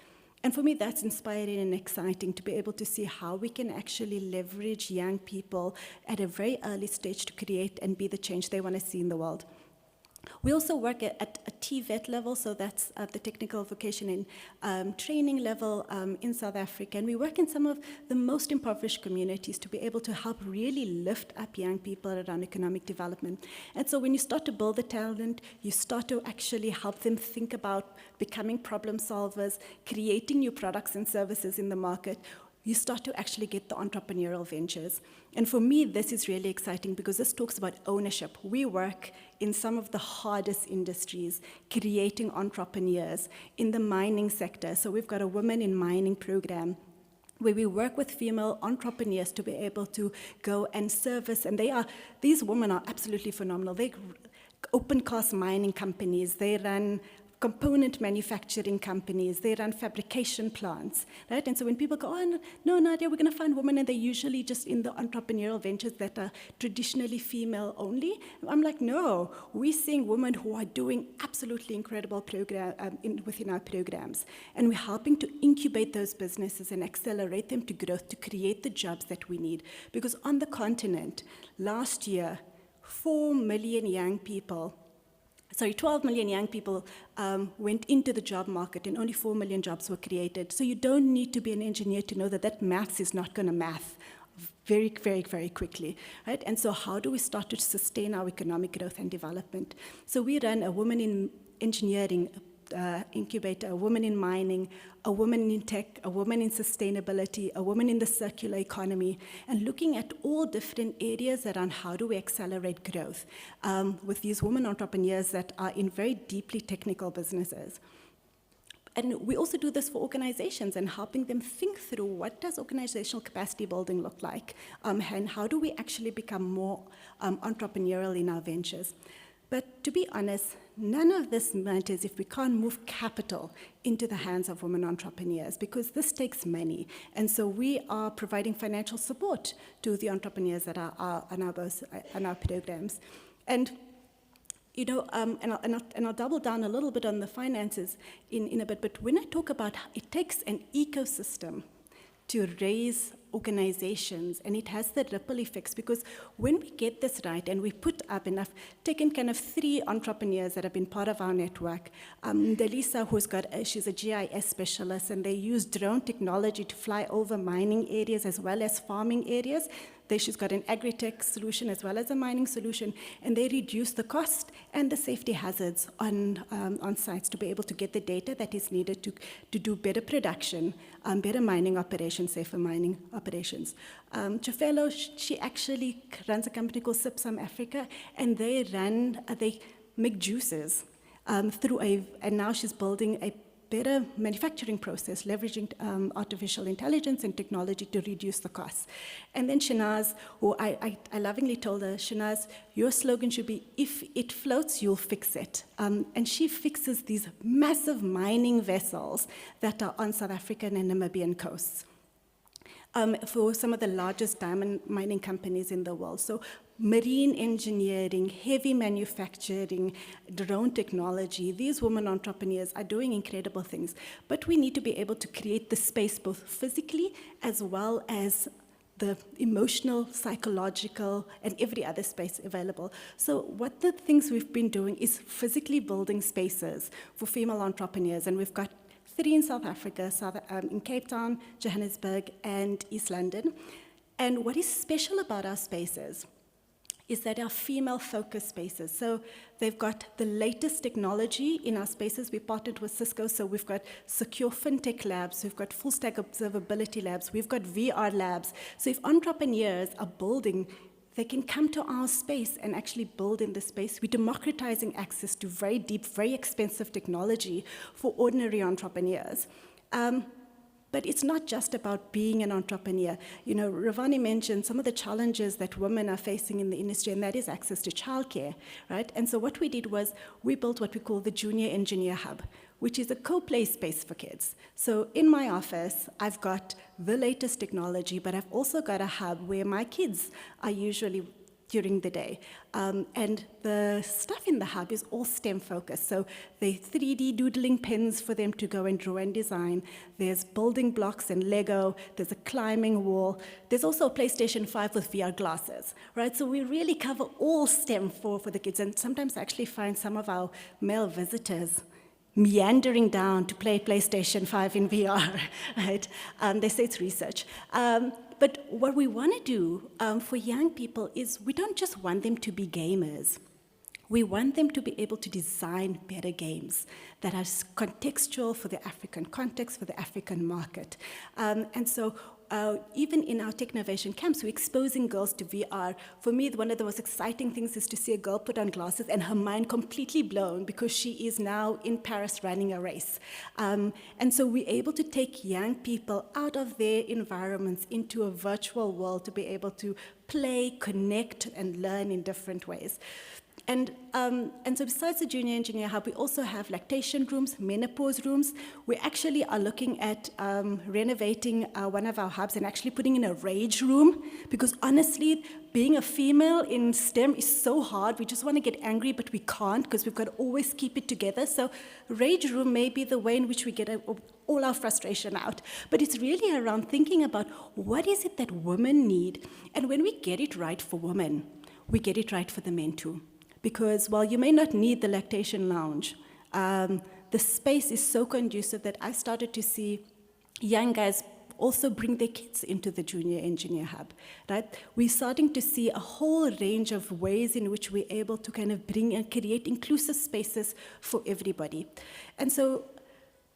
And for me, that's inspiring and exciting to be able to see how we can actually leverage young people at a very early stage to create and be the change they want to see in the world. We also work at a TVET level, so that's the technical vocation and training level in South Africa. And we work in some of the most impoverished communities to be able to help really lift up young people around economic development. And so when you start to build the talent, you start to actually help them think about becoming problem solvers, creating new products and services in the market. You start to actually get the entrepreneurial ventures. And for me, this is really exciting because this talks about ownership. We work in some of the hardest industries, creating entrepreneurs in the mining sector. So we've got a Women in Mining program where we work with female entrepreneurs to be able to go and service. And these women are absolutely phenomenal. They open cast mining companies. They run component manufacturing companies, they run fabrication plants, right? And so when people go, oh, no, Nadia, we're going to find women, and they're usually just in the entrepreneurial ventures that are traditionally female only. I'm like, no, we're seeing women who are doing absolutely incredible within our programs. And we're helping to incubate those businesses and accelerate them to growth to create the jobs that we need. Because on the continent, last year, 4 million young people 12 million young people went into the job market and only 4 million jobs were created. So you don't need to be an engineer to know that maths is not going to math very, very, very quickly, right? And so how do we start to sustain our economic growth and development? So we run a Women in Engineering incubator, a Woman in Mining, a Woman in Tech, a Woman in Sustainability, a Woman in the Circular Economy, and looking at all different areas around how do we accelerate growth with these women entrepreneurs that are in very deeply technical businesses. And we also do this for organizations and helping them think through what does organizational capacity building look like, and how do we actually become more entrepreneurial in our ventures. But to be honest, none of this matters if we can't move capital into the hands of women entrepreneurs, because this takes money. And so we are providing financial support to the entrepreneurs that are on our programs. And you know, and I'll double down a little bit on the finances in a bit, but when I talk about it takes an ecosystem to raise organizations, and it has the ripple effects, because when we get this right and we put up enough, taken kind of 3 entrepreneurs that have been part of our network, Delisa, she's a GIS specialist, and they use drone technology to fly over mining areas as well as farming areas. She's got an agri-tech solution as well as a mining solution, and they reduce the cost and the safety hazards on sites to be able to get the data that is needed to do better production, better mining operations, safer mining operations. Chafelo, she actually runs a company called Sipsam Africa, and they make juices and now she's building a better manufacturing process, leveraging artificial intelligence and technology to reduce the costs. And then Shanaz, who I lovingly told her, Shanaz, your slogan should be, if it floats, you'll fix it. And she fixes these massive mining vessels that are on South African and Namibian coasts. For some of the largest diamond mining companies in the world. So marine engineering, heavy manufacturing, drone technology, these women entrepreneurs are doing incredible things. But we need to be able to create the space both physically as well as the emotional, psychological, and every other space available. So what the things we've been doing is physically building spaces for female entrepreneurs, and we've got 3 in South Africa, in Cape Town, Johannesburg, and East London. And what is special about our spaces is that our female-focused spaces. So they've got the latest technology in our spaces. We partnered with Cisco, so we've got secure fintech labs, we've got full-stack observability labs, we've got VR labs. So if entrepreneurs are building, they can come to our space and actually build in the space. We're democratizing access to very deep, very expensive technology for ordinary entrepreneurs. But it's not just about being an entrepreneur. You know, Ravani mentioned some of the challenges that women are facing in the industry, and that is access to childcare, right? And so what we did was we built what we call the Junior Engineer Hub, which is a co-play space for kids. So in my office, I've got the latest technology, but I've also got a hub where my kids are usually during the day. And the stuff in the hub is all STEM focused. So there's 3D doodling pens for them to go and draw and design. There's building blocks and Lego. There's a climbing wall. There's also a PlayStation 5 with VR glasses, right? So we really cover all STEM for the kids. And sometimes I actually find some of our male visitors meandering down to play PlayStation 5 in VR, right? They say it's research. But what we want to do for young people is we don't just want them to be gamers. We want them to be able to design better games that are contextual for the African context, for the African market. And so even in our Technovation camps, we're exposing girls to VR. For me, one of the most exciting things is to see a girl put on glasses and her mind completely blown because she is now in Paris running a race. And so we're able to take young people out of their environments into a virtual world to be able to play, connect, and learn in different ways. And so besides the Junior Engineer Hub, we also have lactation rooms, menopause rooms. We actually are looking at renovating one of our hubs and actually putting in a rage room, because honestly, being a female in STEM is so hard. We just want to get angry, but we can't because we've got to always keep it together. So rage room may be the way in which we get all our frustration out. But it's really around thinking about what is it that women need. And when we get it right for women, we get it right for the men too. Because while you may not need the lactation lounge, the space is so conducive that I started to see young guys also bring their kids into the Junior Engineer Hub, right? We're starting to see a whole range of ways in which we're able to kind of bring and create inclusive spaces for everybody. And so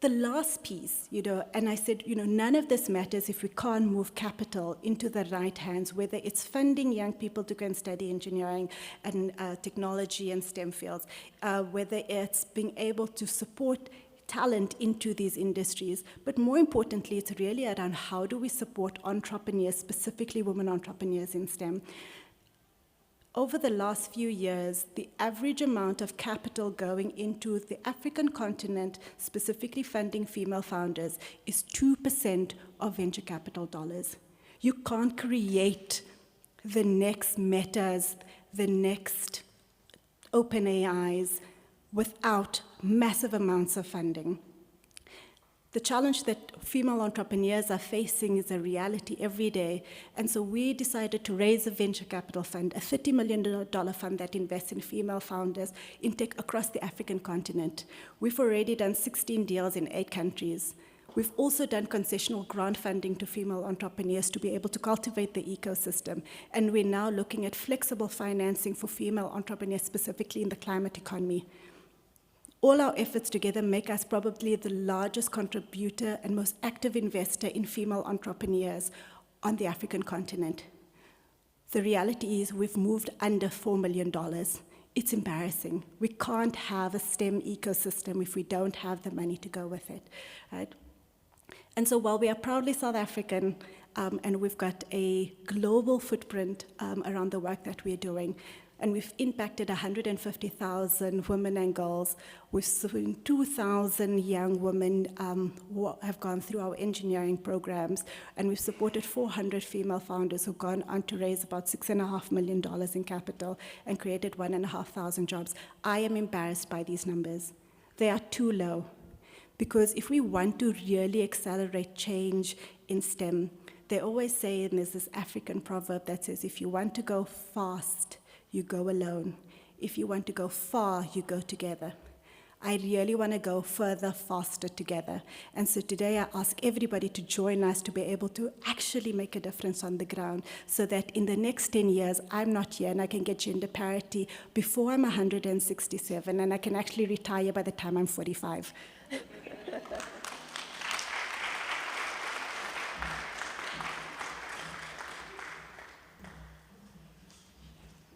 the last piece, and I said, none of this matters if we can't move capital into the right hands, whether it's funding young people to go and study engineering and technology and STEM fields, whether it's being able to support talent into these industries. But more importantly, it's really around how do we support entrepreneurs, specifically women entrepreneurs in STEM. Over the last few years, the average amount of capital going into the African continent, specifically funding female founders, is 2% of venture capital dollars. You can't create the next Metas, the next OpenAIs without massive amounts of funding. The challenge that female entrepreneurs are facing is a reality every day. And so we decided to raise a venture capital fund, a $30 million fund that invests in female founders in tech across the African continent. We've already done 16 deals in 8 countries. We've also done concessional grant funding to female entrepreneurs to be able to cultivate the ecosystem. And we're now looking at flexible financing for female entrepreneurs, specifically in the climate economy. All our efforts together make us probably the largest contributor and most active investor in female entrepreneurs on the African continent. The reality is we've moved under $4 million. It's embarrassing. We can't have a STEM ecosystem if we don't have the money to go with it, right? And so while we are proudly South African, and we've got a global footprint around the work that we're doing, and we've impacted 150,000 women and girls. We've seen 2,000 young women who have gone through our engineering programs, and we've supported 400 female founders who've gone on to raise about $6.5 million in capital and created 1,500 jobs. I am embarrassed by these numbers. They are too low, because if we want to really accelerate change in STEM, they always say, and there's this African proverb that says, if you want to go fast, you go alone. If you want to go far, you go together. I really want to go further, faster together. And so today I ask everybody to join us to be able to actually make a difference on the ground so that in the next 10 years, I'm not here and I can get gender parity before I'm 167 and I can actually retire by the time I'm 45.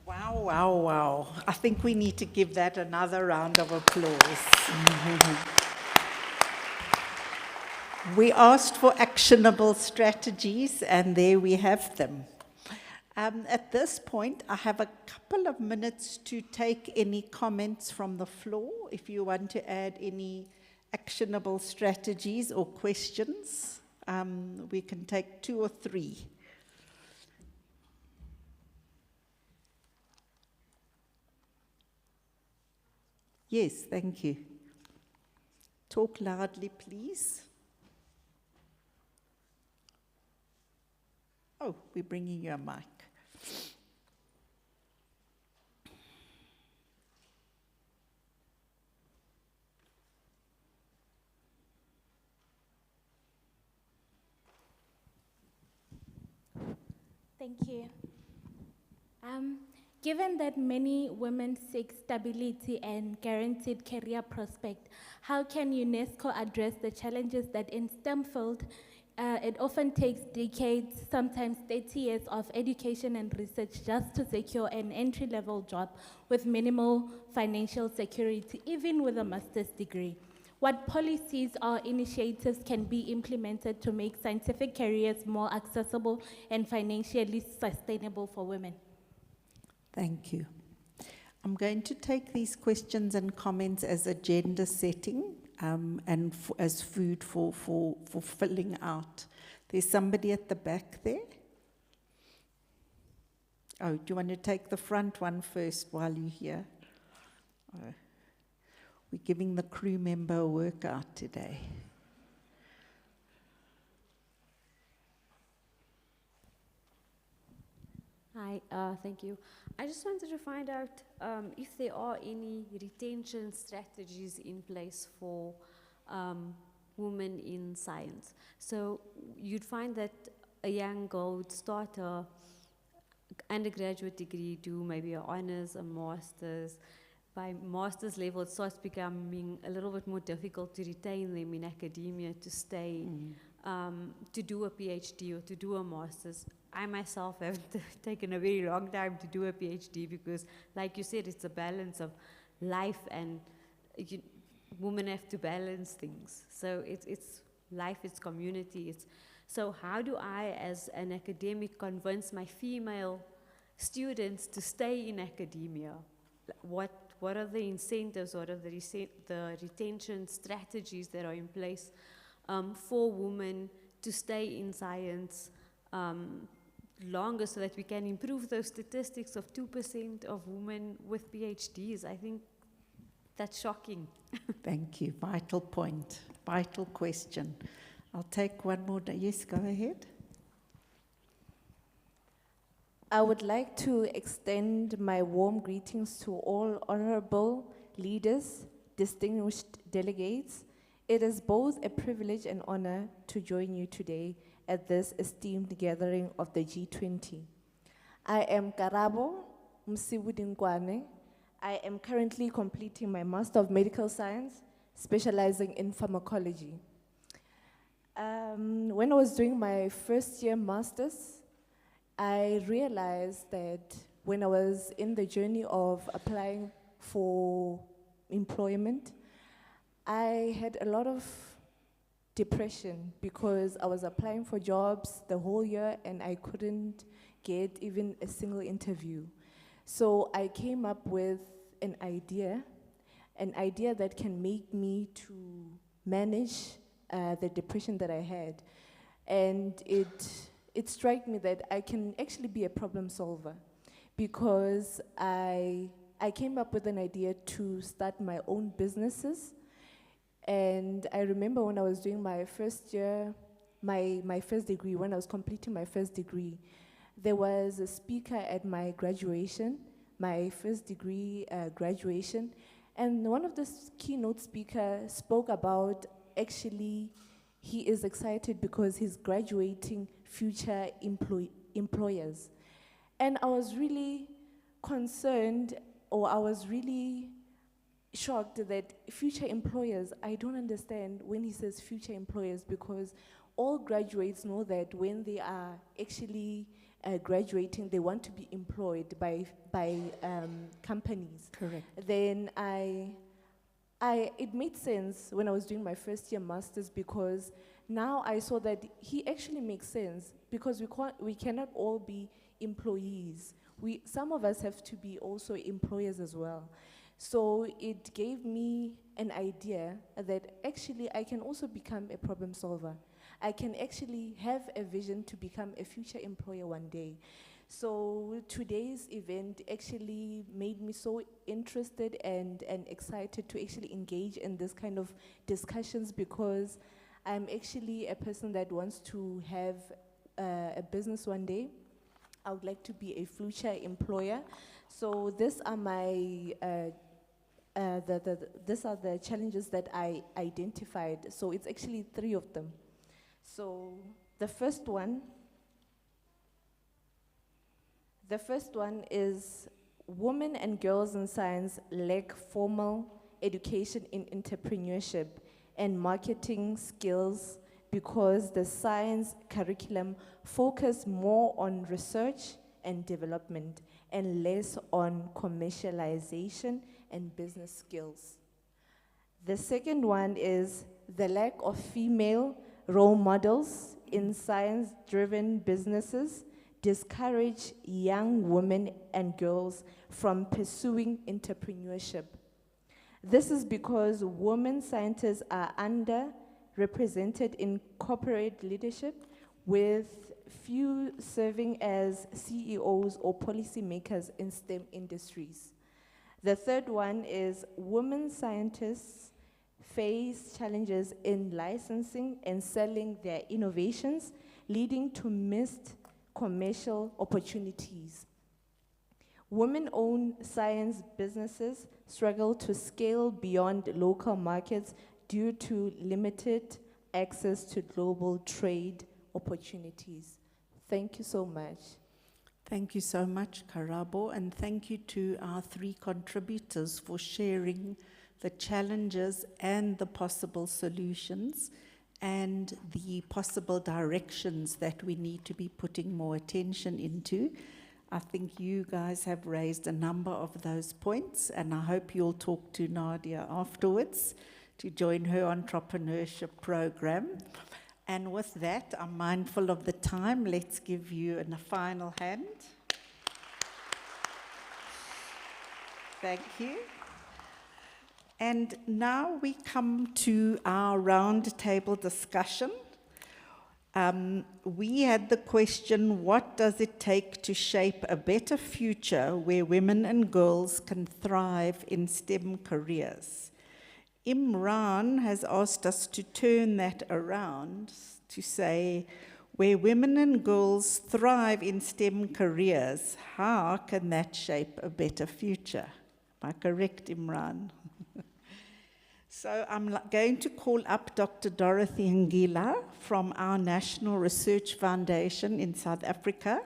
Wow, wow, wow. I think we need to give that another round of applause. We asked for actionable strategies, and there we have them. At this point, I have a couple of minutes to take any comments from the floor. If you want to add any actionable strategies or questions, we can take 2 or 3. Yes, thank you. Talk loudly, please. Oh, we're bringing you a mic. Thank you. Given that many women seek stability and guaranteed career prospect, how can UNESCO address the challenges that in STEM field, it often takes decades, sometimes 30 years of education and research just to secure an entry-level job with minimal financial security, even with a master's degree? What policies or initiatives can be implemented to make scientific careers more accessible and financially sustainable for women? Thank you. I'm going to take these questions and comments as agenda setting and as food for filling out. There's somebody at the back there. Oh, do you want to take the front one first while you're here? Oh. We're giving the crew member a workout today. Hi, thank you. I just wanted to find out if there are any retention strategies in place for women in science. So you'd find that a young girl would start a undergraduate degree, do maybe an honors, a master's. By master's level, it starts becoming a little bit more difficult to retain them in academia, to stay, to do a PhD or to do a master's. I myself have taken a very long time to do a PhD because, like you said, it's a balance of life and women have to balance things. So it's life, it's community. So how do I, as an academic, convince my female students to stay in academia? What are the incentives, what are the retention strategies that are in place for women to stay in science longer so that we can improve those statistics of 2% of women with PhDs? I think that's shocking. Thank you. Vital point. Vital question. I'll take one more. Yes, go ahead. I would like to extend my warm greetings to all honorable leaders, distinguished delegates. It is both a privilege and honor to join you today at this esteemed gathering of the G-20. I am Karabo Msibudinkwane. I am currently completing my Master of Medical Science, specializing in pharmacology. When I was doing my first year master's, I realized that when I was in the journey of applying for employment, I had a lot of depression because I was applying for jobs the whole year and I couldn't get even a single interview. So I came up with an idea that can make me to manage the depression that I had. And it struck me that I can actually be a problem solver because I came up with an idea to start my own businesses. And I remember when I was doing my first year, my first degree, when I was completing my first degree, there was a speaker at my graduation, my first degree graduation, and one of the keynote speakers spoke about actually he is excited because he's graduating future employers. And I was really concerned, or I was really shocked that future employers, I don't understand when he says future employers, because all graduates know that when they are actually graduating, they want to be employed by companies. Correct. Then I it made sense when I was doing my first year master's, because now I saw that he actually makes sense, because we cannot all be employees. Some of us have to be also employers as well. So it gave me an idea that actually I can also become a problem solver. I can actually have a vision to become a future employer one day. So today's event actually made me so interested and excited to actually engage in this kind of discussions, because I'm actually a person that wants to have a business one day. I would like to be a future employer. So these are my these are the challenges that I identified. So it's actually 3 of them. So the first one is women and girls in science lack formal education in entrepreneurship and marketing skills, because the science curriculum focus more on research and development and less on commercialization and business skills. The second one is the lack of female role models in science-driven businesses discourage young women and girls from pursuing entrepreneurship. This is because women scientists are underrepresented in corporate leadership, with few serving as CEOs or policymakers in STEM industries. The third one is women scientists face challenges in licensing and selling their innovations, leading to missed commercial opportunities. Women-owned science businesses struggle to scale beyond local markets due to limited access to global trade opportunities. Thank you so much. Thank you so much, Karabo, and thank you to our 3 contributors for sharing the challenges and the possible solutions and the possible directions that we need to be putting more attention into. I think you guys have raised a number of those points, and I hope you'll talk to Nadia afterwards to join her entrepreneurship program. And with that, I'm mindful of the time. Let's give you a final hand. Thank you. And now we come to our roundtable discussion. We had the question, what does it take to shape a better future where women and girls can thrive in STEM careers? Imran has asked us to turn that around to say, where women and girls thrive in STEM careers, how can that shape a better future? Am I correct, Imran? So I'm going to call up Dr. Dorothy Ngila from our National Research Foundation in South Africa.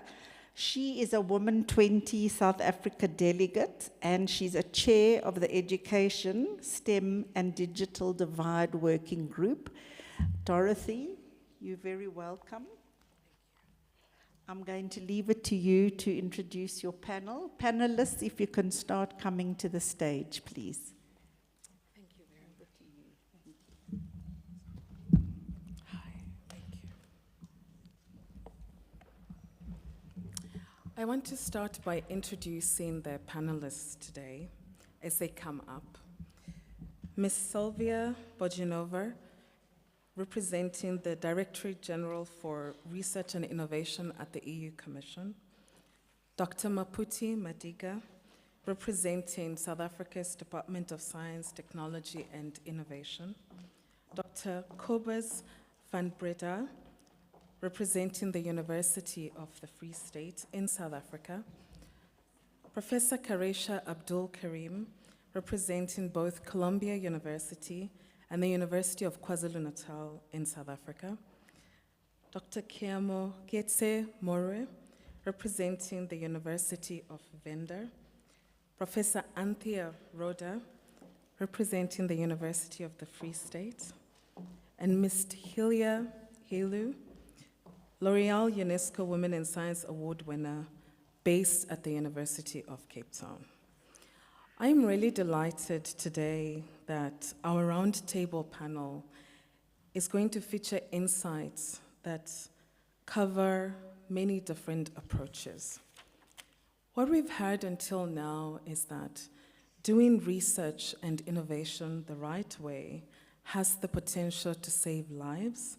She is a Women 20 South Africa delegate, and she's a chair of the Education, STEM and Digital Divide Working Group. Dorothy, you're very welcome. I'm going to leave it to you to introduce your panel. Panelists, if you can start coming to the stage, please. I want to start by introducing the panelists today as they come up. Ms. Sylvia Bojinova, representing the Directorate General for Research and Innovation at the EU Commission. Dr. Maputi Madiga, representing South Africa's Department of Science, Technology and Innovation. Dr. Cobus van Breda, representing the University of the Free State in South Africa. Professor Karesha Abdul Karim, representing both Columbia University and the University of KwaZulu-Natal in South Africa. Dr. Kiamo Ketse More, representing the University of Venda. Professor Anthea Roda, representing the University of the Free State. And Ms. Hilia Helu, L'Oreal UNESCO Women in Science Award winner based at the University of Cape Town. I'm really delighted today that our roundtable panel is going to feature insights that cover many different approaches. What we've heard until now is that doing research and innovation the right way has the potential to save lives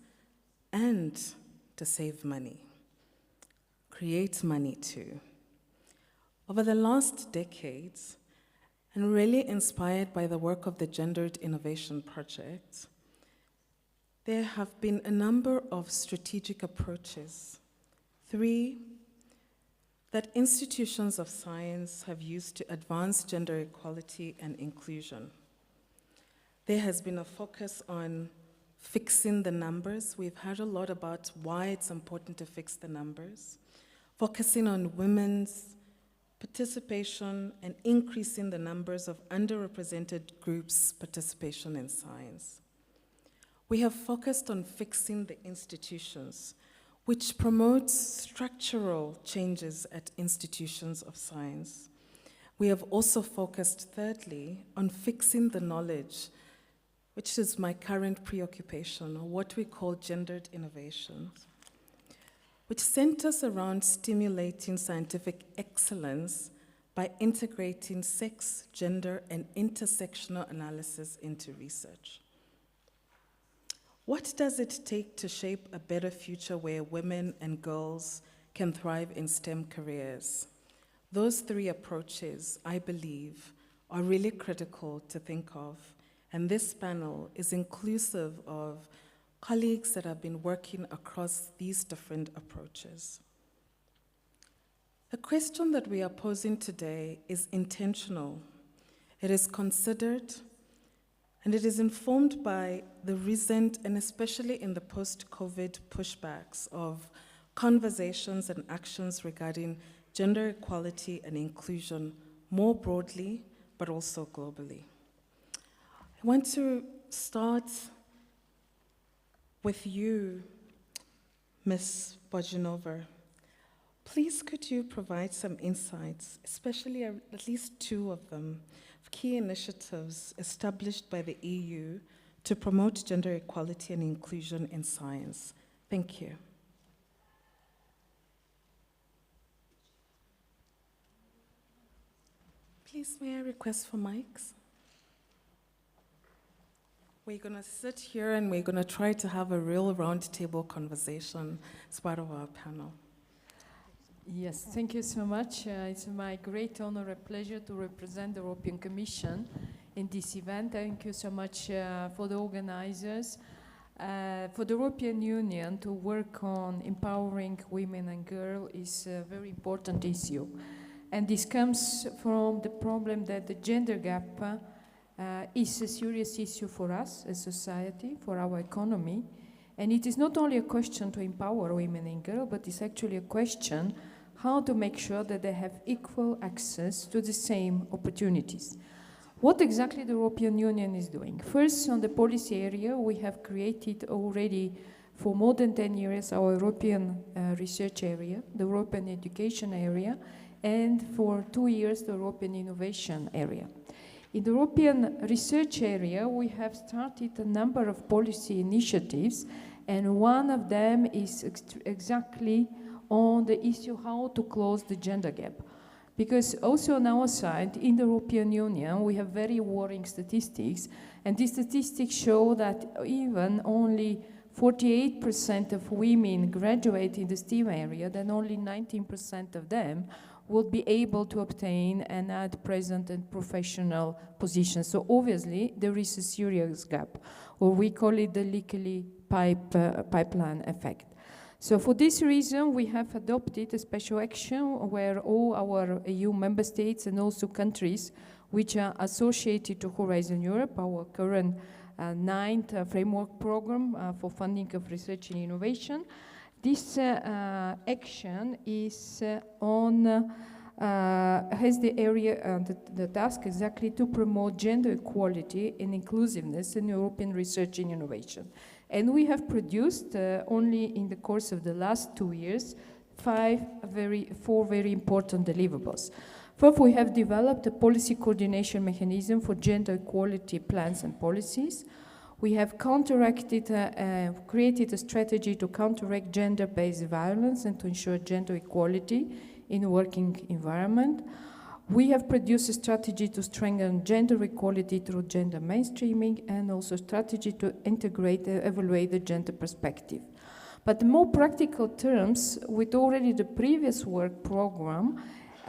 and to save money, create money too. Over the last decades, and really inspired by the work of the Gendered Innovation Project, there have been a number of strategic approaches, 3 that institutions of science have used to advance gender equality and inclusion. There has been a focus on fixing the numbers. We've heard a lot about why it's important to fix the numbers, focusing on women's participation and increasing the numbers of underrepresented groups' participation in science. We have focused on fixing the institutions, which promotes structural changes at institutions of science. We have also focused, thirdly, on fixing the knowledge, which is my current preoccupation, or what we call gendered innovations, which centers around stimulating scientific excellence by integrating sex, gender, and intersectional analysis into research. What does it take to shape a better future where women and girls can thrive in STEM careers? Those 3 approaches, I believe, are really critical to think of, and this panel is inclusive of colleagues that have been working across these different approaches. The question that we are posing today is intentional. It is considered, and it is informed by the recent, and especially in the post-COVID pushbacks of conversations and actions regarding gender equality and inclusion more broadly, but also globally. I want to start with you, Ms. Bojinova. Please could you provide some insights, especially at least 2 of them, of key initiatives established by the EU to promote gender equality and inclusion in science? Thank you. Please, may I request for mics? We're going to sit here and we're going to try to have a real roundtable conversation as part of our panel. Yes, thank you so much. It's my great honor and pleasure to represent the European Commission in this event. Thank you so much for the organizers. For the European Union to work on empowering women and girls is a very important issue. And this comes from the problem that the gender gap is a serious issue for us as society, for our economy. And it is not only a question to empower women and girls, but it's actually a question how to make sure that they have equal access to the same opportunities. What exactly the European Union is doing? First, on the policy area, we have created already for more than 10 years our European research area, the European education area, and for 2 years the European innovation area. In the European research area, we have started a number of policy initiatives, and one of them is exactly on the issue how to close the gender gap. Because also on our side, in the European Union, we have very worrying statistics, and these statistics show that even only 48% of women graduate in the STEM area, then only 19% of them will be able to obtain an at-present and professional position. So obviously, there is a serious gap, or we call it the Likely pipeline effect. So for this reason, we have adopted a special action where all our EU member states and also countries which are associated to Horizon Europe, our current 9th framework program for funding of research and innovation. This action is has the area, the task exactly to promote gender equality and inclusiveness in European research and innovation. And we have produced, only in the course of the last 2 years, 4 very important deliverables. Fourth, we have developed a policy coordination mechanism for gender equality plans and policies. We have created a strategy to counteract gender-based violence and to ensure gender equality in a working environment. We have produced a strategy to strengthen gender equality through gender mainstreaming, and also a strategy to integrate and evaluate the gender perspective. But in more practical terms, with already the previous work program,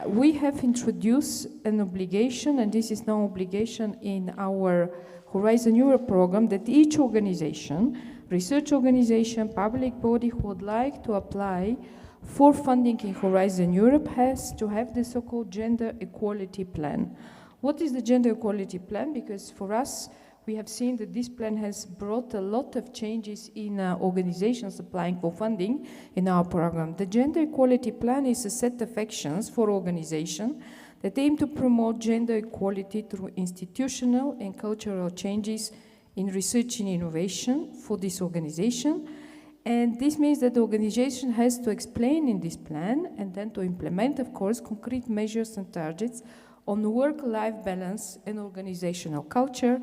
we have introduced an obligation, and this is now obligation in our Horizon Europe program, that each organization, research organization, public body who would like to apply for funding in Horizon Europe has to have the so-called gender equality plan. What is the gender equality plan? Because for us, we have seen that this plan has brought a lot of changes in organizations applying for funding in our program. The gender equality plan is a set of actions for organizations that aim to promote gender equality through institutional and cultural changes in research and innovation for this organization. And this means that the organization has to explain in this plan and then to implement, of course, concrete measures and targets on work-life balance and organizational culture,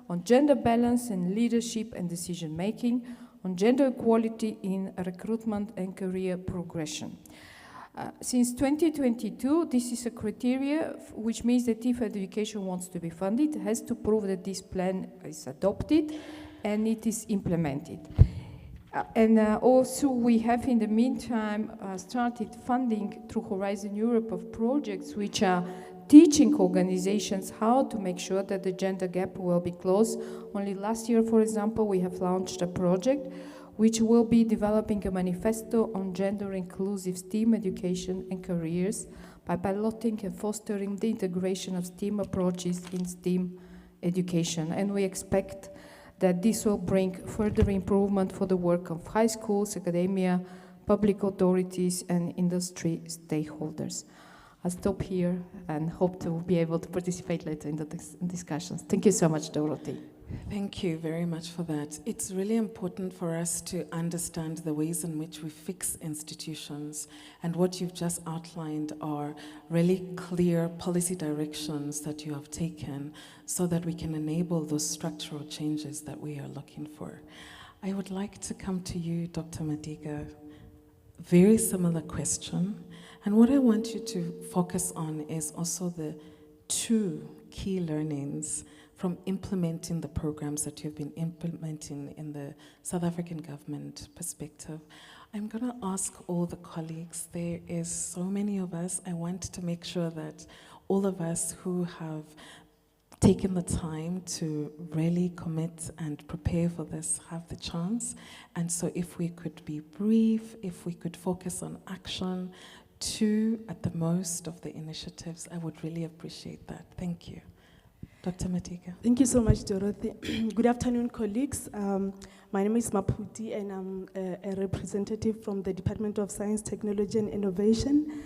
on gender balance and leadership and decision-making, on gender equality in recruitment and career progression. Since 2022, this is a criteria, which means that if education wants to be funded, it has to prove that this plan is adopted and it is implemented. Also, we have in the meantime started funding through Horizon Europe of projects which are teaching organizations how to make sure that the gender gap will be closed. Only last year, for example, we have launched a project which will be developing a manifesto on gender-inclusive STEAM education and careers by piloting and fostering the integration of STEAM approaches in STEAM education. And we expect that this will bring further improvement for the work of high schools, academia, public authorities, and industry stakeholders. I'll stop here and hope to be able to participate later in the discussions. Thank you so much, Dorothy. Thank you very much for that. It's really important for us to understand the ways in which we fix institutions, and what you've just outlined are really clear policy directions that you have taken so that we can enable those structural changes that we are looking for. I would like to come to you, Dr. Madiga. Very similar question. And what I want you to focus on is also the two key learnings from implementing the programs that you've been implementing in the South African government perspective. I'm going to ask all the colleagues, there is so many of us, I want to make sure that all of us who have taken the time to really commit and prepare for this have the chance. And so if we could be brief, if we could focus on action, two at the most of the initiatives, I would really appreciate that. Thank you. Dr. Madiga. Thank you so much, Dorothy. Good afternoon, colleagues. My name is Maputi, and I'm a representative from the Department of Science, Technology, and Innovation.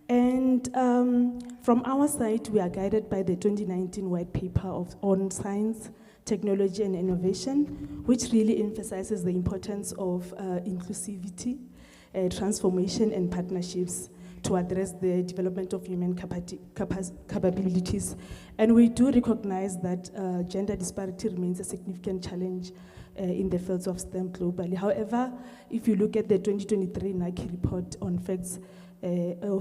And from our side, we are guided by the 2019 white paper on science, technology, and innovation, which really emphasizes the importance of inclusivity, transformation, and partnerships to address the development of human capabilities. And we do recognize that gender disparity remains a significant challenge in the fields of STEM globally. However, if you look at the 2023 NACI report on facts,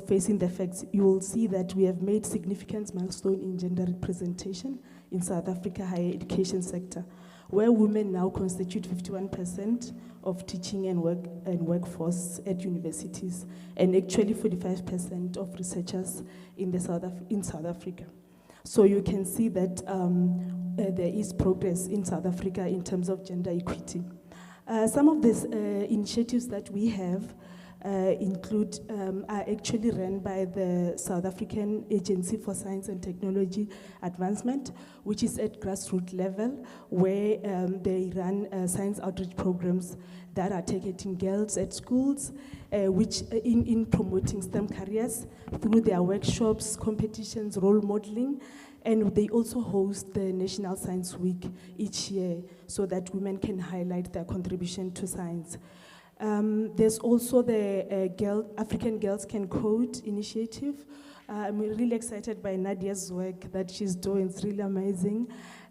facing the facts, you will see that we have made significant milestone in gender representation in South Africa higher education sector, where women now constitute 51% of teaching and workforce at universities, and actually 45% of researchers in South Africa. So you can see that there is progress in South Africa in terms of gender equity. Some of these initiatives that we have are actually run by the South African Agency for Science and Technology Advancement, which is at grassroots level, where they run science outreach programs that are targeting girls at schools, which in promoting STEM careers through their workshops, competitions, role modeling, and they also host the National Science Week each year so that women can highlight their contribution to science. There's also the African Girls Can Code initiative, I'm really excited by Nadia's work that she's doing. It's really amazing.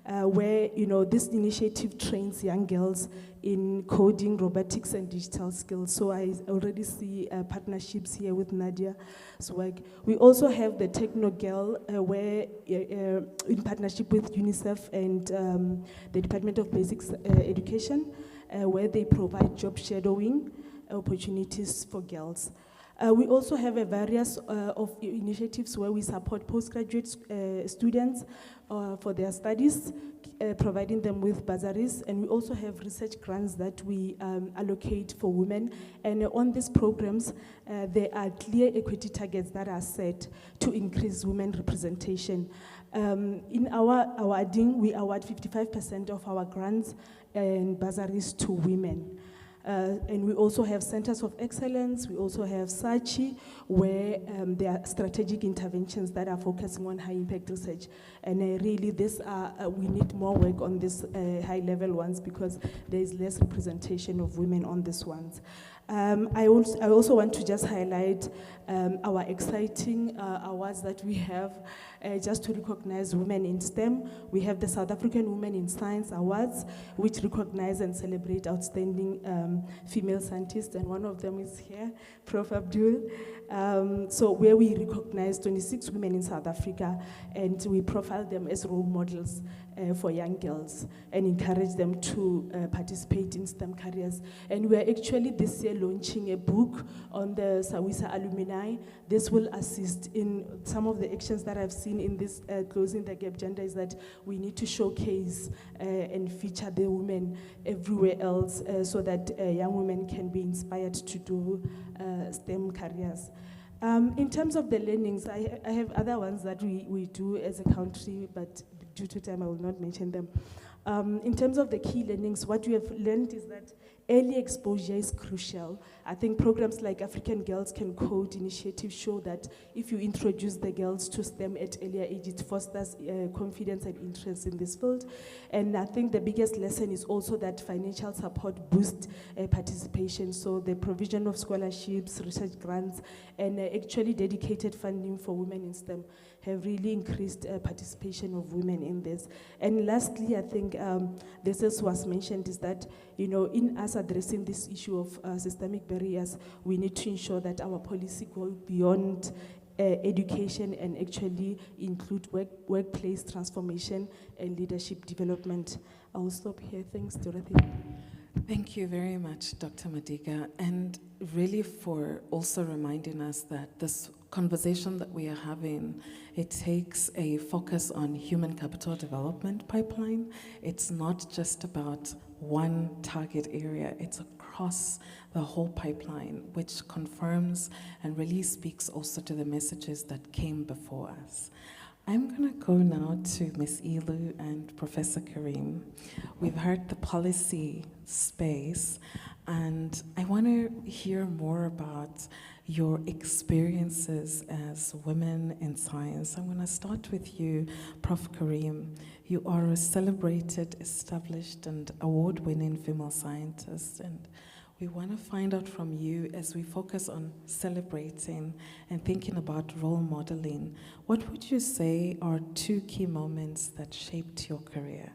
Where, this initiative trains young girls in coding, robotics, and digital skills. So I already see partnerships here with Nadia's work. We also have the Techno Girl, where in partnership with UNICEF and the Department of Basic Education, where they provide job shadowing opportunities for girls. We also have a various of initiatives where we support postgraduate students for their studies, providing them with bursaries, and we also have research grants that we allocate for women. And on these programs, there are clear equity targets that are set to increase women representation. In our awarding, we award 55% of our grants and bursaries to women. And we also have centers of excellence. We also have SACHI, where there are strategic interventions that are focusing on high impact research. And really, we need more work on these high level ones because there is less representation of women on these ones. I also want to just highlight our exciting awards that we have just to recognize women in STEM. We have the South African Women in Science Awards, which recognize and celebrate outstanding female scientists, and one of them is here, Prof. Abdul. So where we recognize 26 women in South Africa, and we profile them as role models for young girls and encourage them to participate in STEM careers. And we're actually this year launching a book on the Sawisa alumni. This will assist in some of the actions that I've seen in this Closing the Gap Gender, is that we need to showcase and feature the women everywhere else so that young women can be inspired to do STEM careers. In terms of the learnings, I have other ones that we do as a country, but due to time I will not mention them. In terms of the key learnings, what we have learned is that early exposure is crucial. I think programs like African Girls Can Code initiative show that if you introduce the girls to STEM at earlier age, it fosters confidence and interest in this field. And I think the biggest lesson is also that financial support boosts participation. So the provision of scholarships, research grants, and actually dedicated funding for women in STEM have really increased participation of women in this. And lastly, I think this is was mentioned, is that, in us addressing this issue of systemic barriers, we need to ensure that our policy go beyond education and actually include workplace transformation and leadership development. I will stop here. Thanks, Dorothy. Thank you very much, Dr. Madiga, and really for also reminding us that this conversation that we are having, it takes a focus on human capital development pipeline. It's not just about one target area, it's across the whole pipeline, which confirms and really speaks also to the messages that came before us. I'm going to go now to Ms. Ilu and Professor Karim. We've heard the policy space, and I want to hear more about your experiences as women in science. I'm going to start with you, Prof. Karim. You are a celebrated, established, and award-winning female scientist, and we want to find out from you, as we focus on celebrating and thinking about role modeling, what would you say are 2 key moments that shaped your career?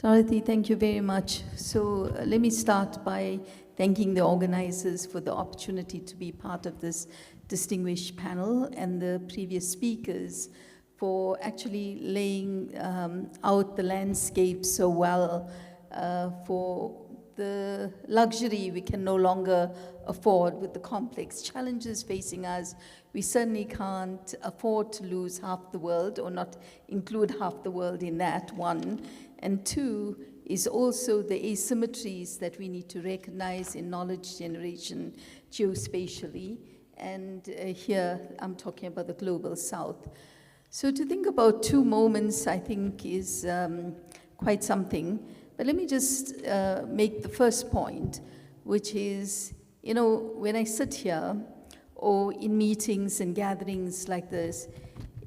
Dorothy, thank you very much. So let me start by thanking the organizers for the opportunity to be part of this distinguished panel, and the previous speakers for actually laying out the landscape so well for the luxury we can no longer afford with the complex challenges facing us. We certainly can't afford to lose half the world or not include half the world in that, one. And 2 is also the asymmetries that we need to recognize in knowledge generation geospatially. And here I'm talking about the global south. So to think about 2 moments, I think, is quite something. But let me just make the first point, which is, when I sit here or in meetings and gatherings like this,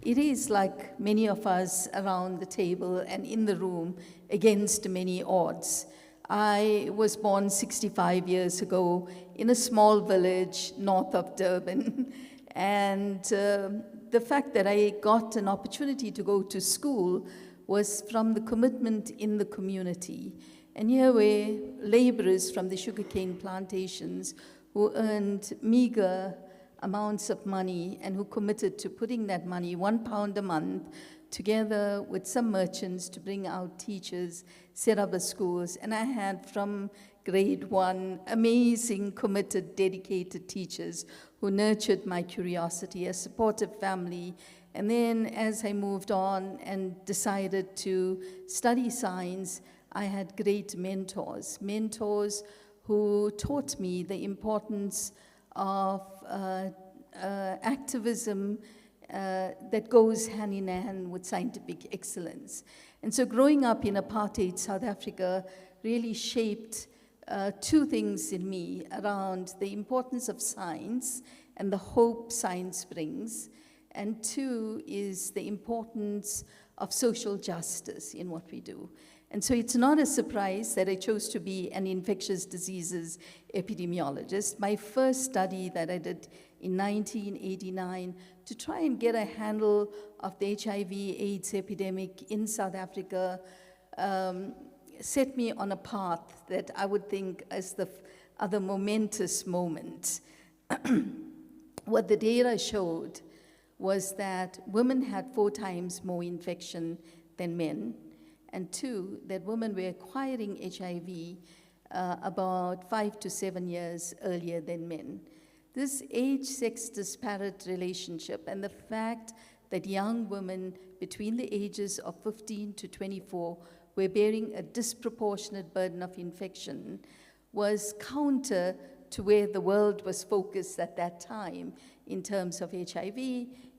it is like many of us around the table and in the room against many odds. I was born 65 years ago in a small village north of Durban. And the fact that I got an opportunity to go to school was from the commitment in the community. And here were laborers from the sugarcane plantations who earned meager amounts of money and who committed to putting that money, £1 a month, together with some merchants to bring out teachers, set up the schools. And I had from grade 1 amazing, committed, dedicated teachers who nurtured my curiosity, a supportive family. And then as I moved on and decided to study science, I had great mentors who taught me the importance of activism that goes hand in hand with scientific excellence. And so growing up in apartheid South Africa really shaped two things in me around the importance of science and the hope science brings, and two is the importance of social justice in what we do. And so it's not a surprise that I chose to be an infectious diseases epidemiologist. My first study that I did in 1989 to try and get a handle of the HIV/AIDS epidemic in South Africa set me on a path that I would think as the other momentous moment. What the data showed was that women had 4 times more infection than men, and 2, that women were acquiring HIV about 5 to 7 years earlier than men. This age-sex disparate relationship and the fact that young women between the ages of 15 to 24 were bearing a disproportionate burden of infection was counter to where the world was focused at that time in terms of HIV.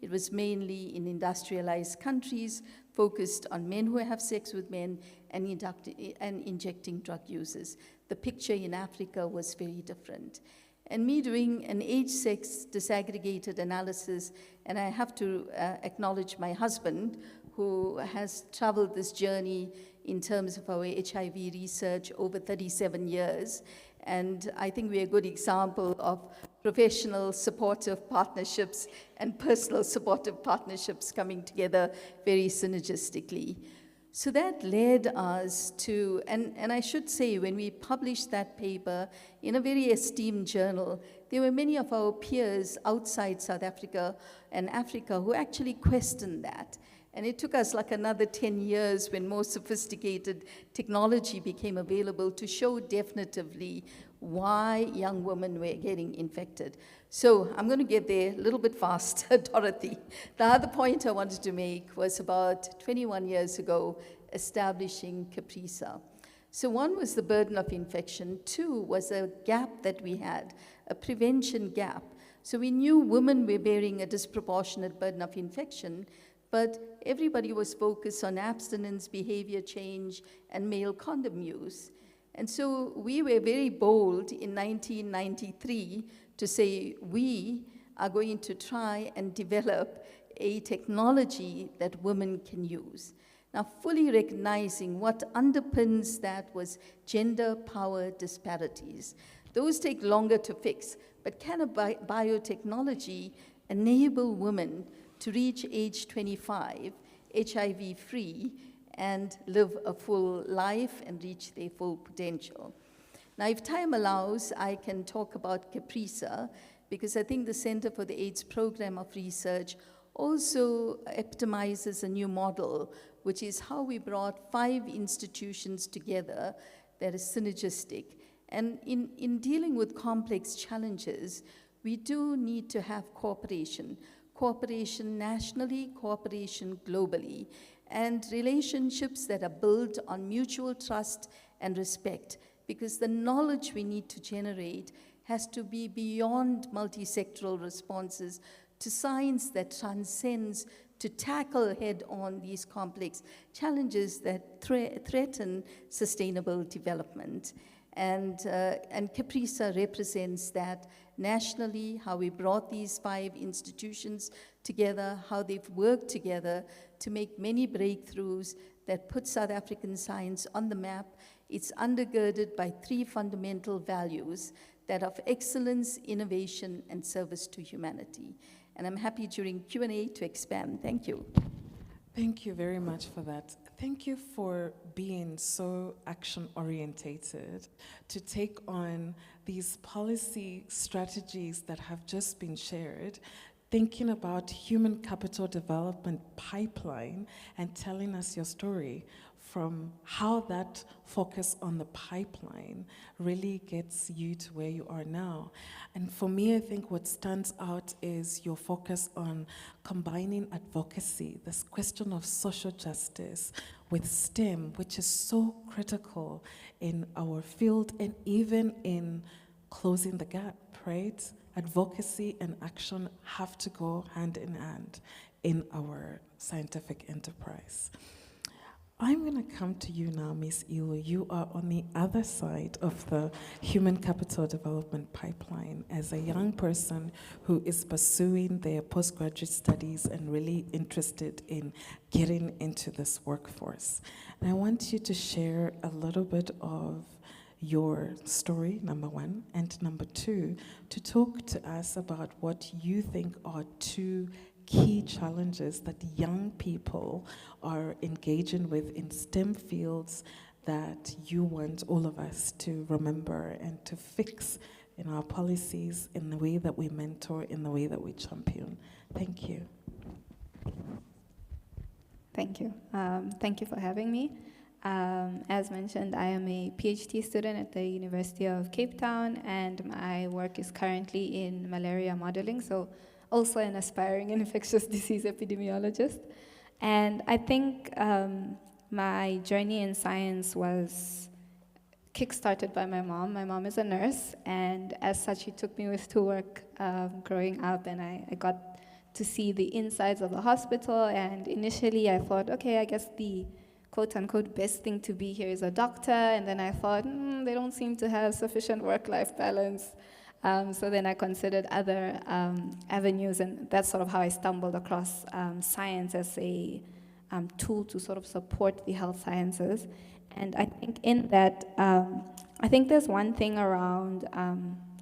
It was mainly in industrialized countries, focused on men who have sex with men and injecting drug users. The picture in Africa was very different. And me doing an age-sex disaggregated analysis, and I have to acknowledge my husband, who has traveled this journey in terms of our HIV research over 37 years. And I think we're a good example of professional supportive partnerships and personal supportive partnerships coming together very synergistically. So that led us to, and I should say, when we published that paper in a very esteemed journal, there were many of our peers outside South Africa and Africa who actually questioned that. And it took us like another 10 years when more sophisticated technology became available to show definitively why young women were getting infected. So I'm going to get there a little bit faster, Dorothy. The other point I wanted to make was about 21 years ago, establishing CAPRISA. So one was the burden of infection. 2 was a gap that we had, a prevention gap. So we knew women were bearing a disproportionate burden of infection, but everybody was focused on abstinence, behavior change, and male condom use. And so we were very bold in 1993 to say we are going to try and develop a technology that women can use. Now, fully recognizing what underpins that was gender power disparities. Those take longer to fix, but can a biotechnology enable women to reach age 25, HIV-free, and live a full life and reach their full potential? Now, if time allows, I can talk about CAPRISA, because I think the Center for the AIDS Program of Research also epitomizes a new model, which is how we brought 5 institutions together that is synergistic. And in dealing with complex challenges, we do need to have cooperation nationally, cooperation globally, and relationships that are built on mutual trust and respect, because the knowledge we need to generate has to be beyond multi-sectoral responses to science that transcends to tackle head-on these complex challenges that threaten sustainable development. And CAPRISA represents that nationally, how we brought these 5 institutions together, how they've worked together to make many breakthroughs that put South African science on the map It's undergirded by 3 fundamental values that of excellence, innovation, and service to humanity. And I'm happy during Q&A to expand. Thank you. Thank you very much for that. Thank you for being so action-orientated to take on these policy strategies that have just been shared, thinking about human capital development pipeline and telling us your story from how that focus on the pipeline really gets you to where you are now. And for me, I think what stands out is your focus on combining advocacy, this question of social justice, with STEM, which is so critical in our field and even in closing the gap, right? Advocacy and action have to go hand in hand in our scientific enterprise. I'm going to come to you now, Ms. Ilu. You are on the other side of the human capital development pipeline as a young person who is pursuing their postgraduate studies and really interested in getting into this workforce. And I want you to share a little bit of your story, number one, and number two, to talk to us about what you think are 2 key challenges that young people are engaging with in STEM fields that you want all of us to remember and to fix in our policies, in the way that we mentor, in the way that we champion. Thank you. Thank you. Thank you for having me. As mentioned, I am a PhD student at the University of Cape Town, and my work is currently in malaria modeling, so also an aspiring infectious disease epidemiologist. And I think my journey in science was kickstarted by my mom. My mom is a nurse, and as such, she took me with to work growing up, and I got to see the insides of the hospital. And initially, I thought, okay, I guess the quote-unquote best thing to be here is a doctor. And then I thought, they don't seem to have sufficient work-life balance. So then I considered other avenues, and that's sort of how I stumbled across science as a tool to sort of support the health sciences. And I think in that, I think there's one thing around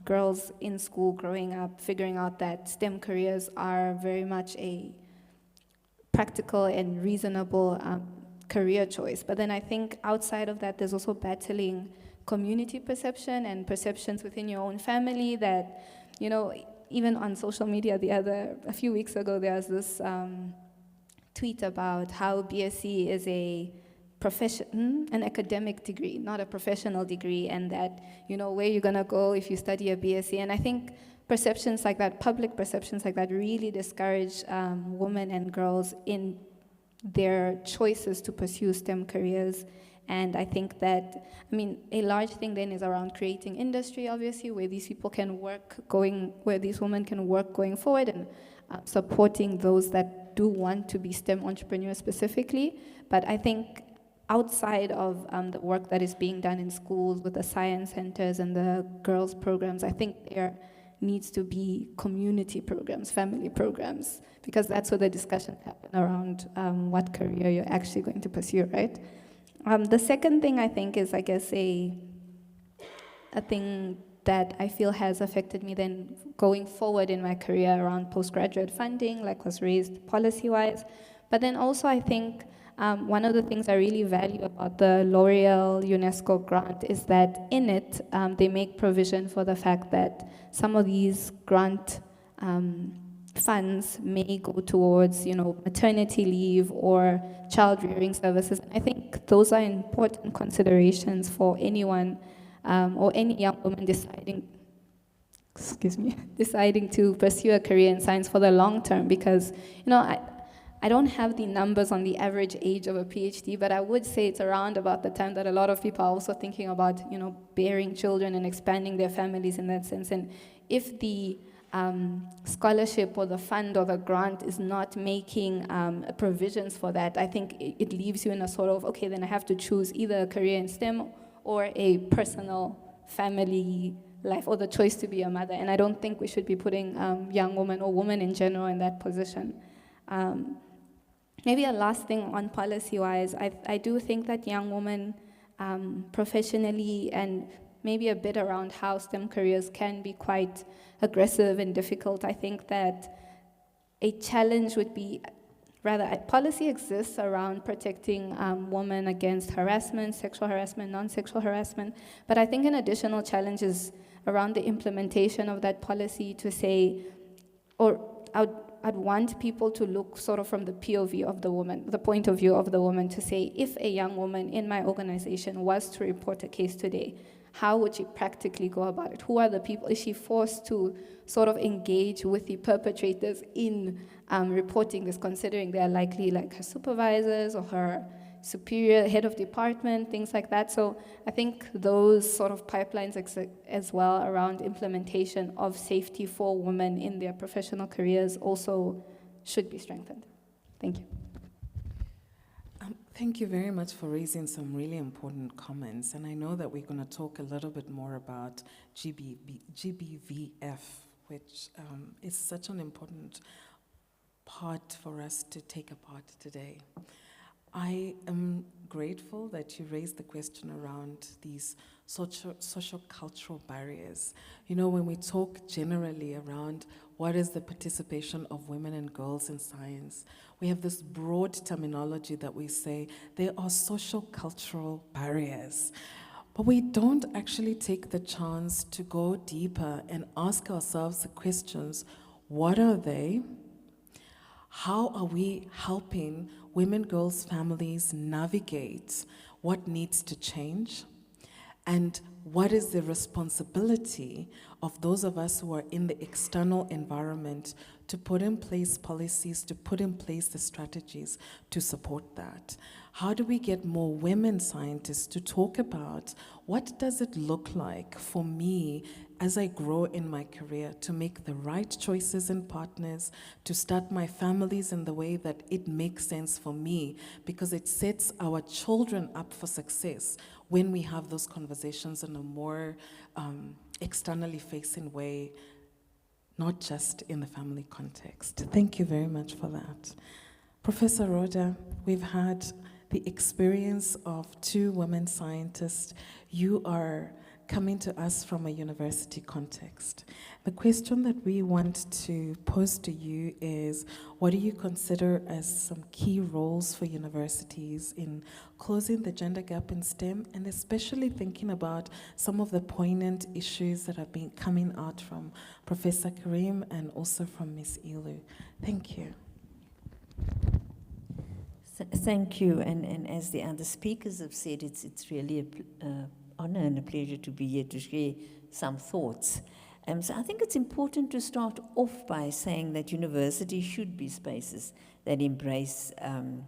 girls in school growing up, figuring out that STEM careers are very much a practical and reasonable career choice. But then I think outside of that, there's also battling community perception and perceptions within your own family that, you know, even on social media a few weeks ago, there was this tweet about how BSc is an academic degree, not a professional degree, and that, you know, where you're gonna go if you study a BSc. And I think perceptions like that, public perceptions like that, really discourage women and girls in their choices to pursue STEM careers. And I think that, a large thing then is around creating industry, obviously, where these people can work where these women can work going forward, and supporting those that do want to be STEM entrepreneurs specifically. But I think outside of the work that is being done in schools with the science centers and the girls programs, I think there needs to be community programs, family programs, because that's where the discussion happens around what career you're actually going to pursue, right? The second thing I think is, I guess, a thing that I feel has affected me then going forward in my career around postgraduate funding, like was raised policy-wise. But then also I think one of the things I really value about the L'Oreal UNESCO grant is that in it, they make provision for the fact that some of these grant funds may go towards, maternity leave or child rearing services. And I think those are important considerations for anyone or any young woman deciding to pursue a career in science for the long term, because, I don't have the numbers on the average age of a PhD, but I would say it's around about the time that a lot of people are also thinking about, bearing children and expanding their families in that sense. And if the scholarship or the fund or the grant is not making provisions for that, I think it leaves you in a sort of, okay, then I have to choose either a career in STEM or a personal family life, or the choice to be a mother. And I don't think we should be putting young women or women in general in that position. Maybe a last thing on policy-wise, I do think that young women professionally, and maybe a bit around how STEM careers can be quite aggressive and difficult. I think that a challenge would be, rather, a policy exists around protecting women against harassment, sexual harassment, non-sexual harassment, but I think an additional challenge is around the implementation of that policy to say, or I'd want people to look sort of from the POV of the woman, the point of view of the woman, to say, if a young woman in my organization was to report a case today, how would she practically go about it? Who are the people? Is she forced to sort of engage with the perpetrators in reporting this, considering they're likely like her supervisors or her superior, head of department, things like that? So I think those sort of pipelines as well around implementation of safety for women in their professional careers also should be strengthened. Thank you. Thank you very much for raising some really important comments. And I know that we're going to talk a little bit more about GBVF, which is such an important part for us to take apart today. I am grateful that you raised the question around these social cultural barriers. You know, when we talk generally around what is the participation of women and girls in science, we have this broad terminology that we say there are social cultural barriers. But we don't actually take the chance to go deeper and ask ourselves the questions, what are they? How are we helping women, girls, families navigate what needs to change? And what is the responsibility of those of us who are in the external environment to put in place policies, to put in place the strategies to support that? How do we get more women scientists to talk about what does it look like for me as I grow in my career to make the right choices and partners, to start my families in the way that it makes sense for me, because it sets our children up for success when we have those conversations in a more externally facing way, not just in the family context. Thank you very much for that. Professor Rhoda, we've had the experience of 2 women scientists. You are coming to us from a university context. The question that we want to pose to you is, what do you consider as some key roles for universities in closing the gender gap in STEM, and especially thinking about some of the poignant issues that have been coming out from Professor Karim and also from Ms. Ilu? Thank you. Thank you, and as the other speakers have said, it's really an honor and a pleasure to be here to share some thoughts. So I think it's important to start off by saying that universities should be spaces that embrace and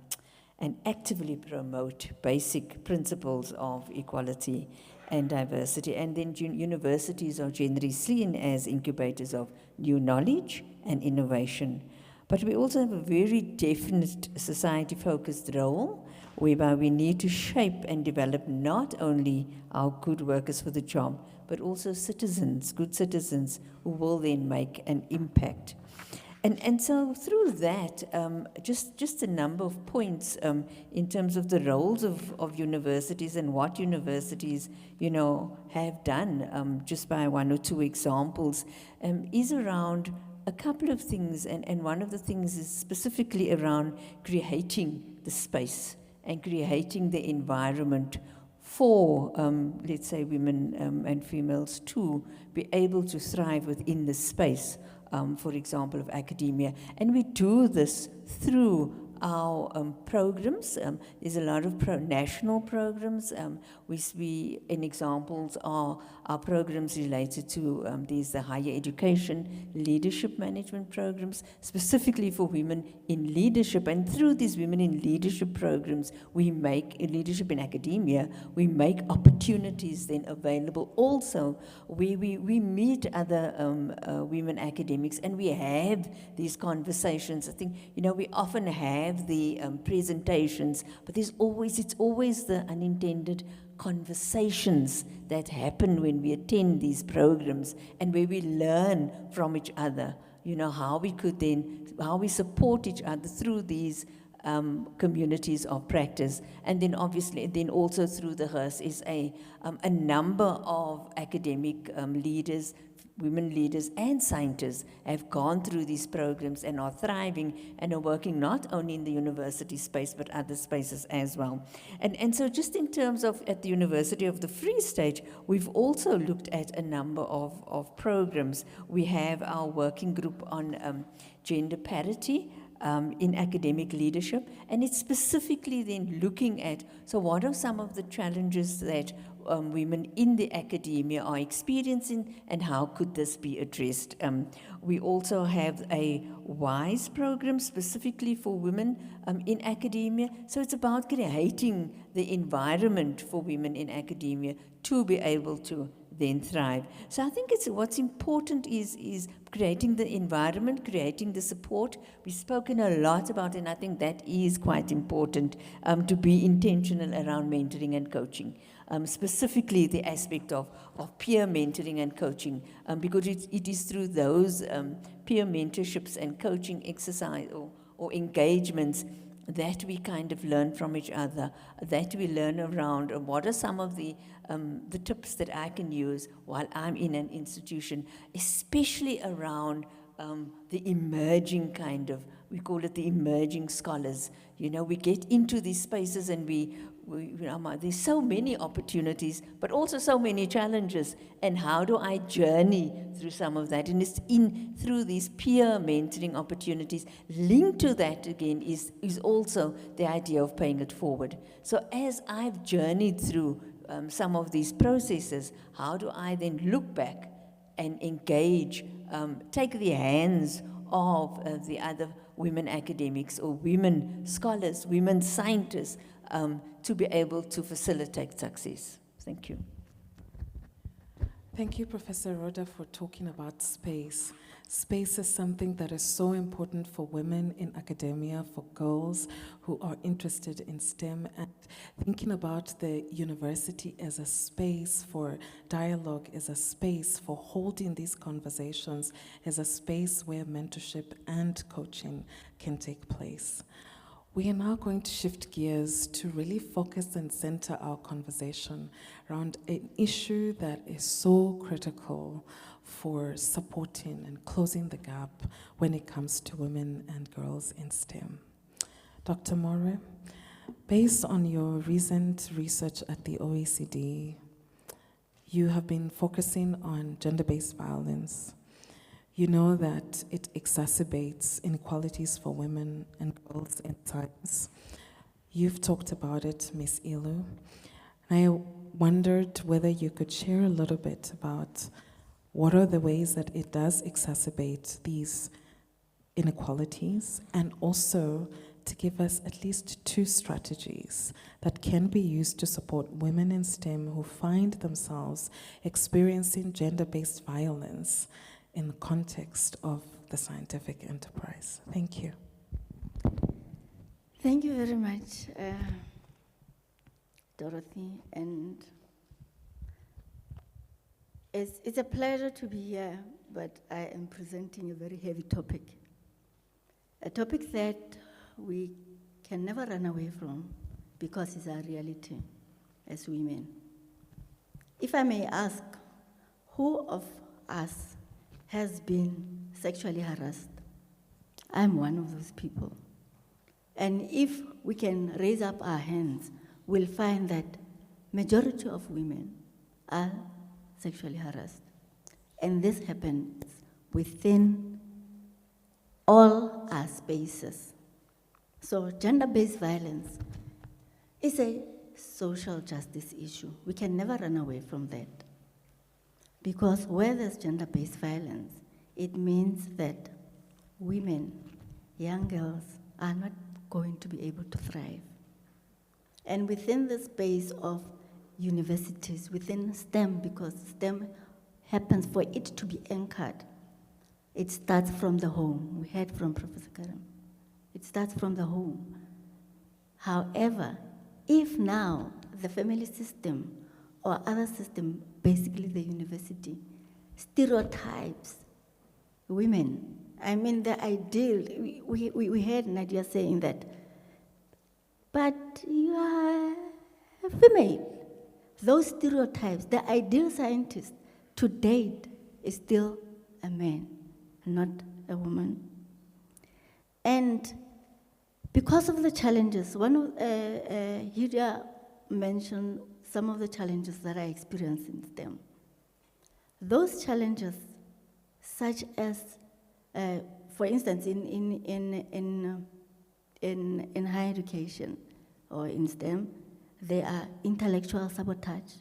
actively promote basic principles of equality and diversity. And then universities are generally seen as incubators of new knowledge and innovation. But we also have a very definite society-focused role, whereby we need to shape and develop not only our good workers for the job, but also citizens, good citizens, who will then make an impact. And so through that, just a number of points in terms of the roles of universities and what universities, have done, just by 1 or 2 examples, is around a couple of things, and one of the things is specifically around creating the space and creating the environment for, let's say, women and females to be able to thrive within the space, for example, of academia. And we do this through our programs. There's a lot of national programs. In examples are our programs related to there's the higher education leadership management programs, specifically for women in leadership. And through these women in leadership programs, we make leadership in academia, we make opportunities then available also where we meet other women academics and we have these conversations. I think, we often have the presentations, but it's always the unintended conversations that happen when we attend these programs and where we learn from each other, how we support each other through these communities of practice. And then obviously, then also through the HERS is a number of academic leaders, women leaders and scientists have gone through these programs and are thriving and are working not only in the university space but other spaces as well. And so just in terms of at the University of the Free State, we've also looked at a number of programs. We have our working group on gender parity in academic leadership, and it's specifically then looking at, so what are some of the challenges that women in the academia are experiencing, and how could this be addressed? We also have a WISE program specifically for women in academia. So it's about creating the environment for women in academia to be able to then thrive. So I think what's important is creating the environment, creating the support. We've spoken a lot about it, and I think that is quite important to be intentional around mentoring and coaching. Specifically the aspect of peer mentoring and coaching, because it is through those peer mentorships and coaching exercise or engagements that we kind of learn from each other, that we learn around what are some of the tips that I can use while I'm in an institution, especially around the emerging kind of, we call it the emerging scholars. You know, we get into these spaces and there's so many opportunities, but also so many challenges. And how do I journey through some of that? And it's through these peer mentoring opportunities. Linked to that again is also the idea of paying it forward. So as I've journeyed through some of these processes, how do I then look back and engage, take the hands of the other women academics or women scholars, women scientists, to be able to facilitate success. Thank you. Thank you, Professor Rhoda, for talking about space. Space is something that is so important for women in academia, for girls who are interested in STEM, and thinking about the university as a space for dialogue, as a space for holding these conversations, as a space where mentorship and coaching can take place. We are now going to shift gears to really focus and center our conversation around an issue that is so critical for supporting and closing the gap when it comes to women and girls in STEM. Dr. More, based on your recent research at the OECD, you have been focusing on gender-based violence. You know that it exacerbates inequalities for women and girls in science. You've talked about it, Ms. Ilu. I wondered whether you could share a little bit about what are the ways that it does exacerbate these inequalities, and also to give us at least 2 strategies that can be used to support women in STEM who find themselves experiencing gender-based violence in the context of the scientific enterprise. Thank you. Thank you very much, Dorothy, and it's a pleasure to be here, but I am presenting a very heavy topic, a topic that we can never run away from because it's our reality as women. If I may ask, who of us has been sexually harassed? I'm one of those people. And if we can raise up our hands, we'll find that majority of women are sexually harassed. And this happens within all our spaces. So gender-based violence is a social justice issue. We can never run away from that. Because where there's gender-based violence, it means that women, young girls, are not going to be able to thrive. And within the space of universities, within STEM, because STEM happens for it to be anchored, it starts from the home. We heard from Professor Karam. It starts from the home. However, if now the family system or other system, basically the university, stereotypes women. I mean, the ideal, we heard Nadia saying that but you are a female. Those stereotypes, the ideal scientist to date is still a man, not a woman. And because of the challenges, Hilda mentioned some of the challenges that I experienced in STEM. Those challenges, such as, for instance, in higher education or in STEM, there are intellectual sabotage,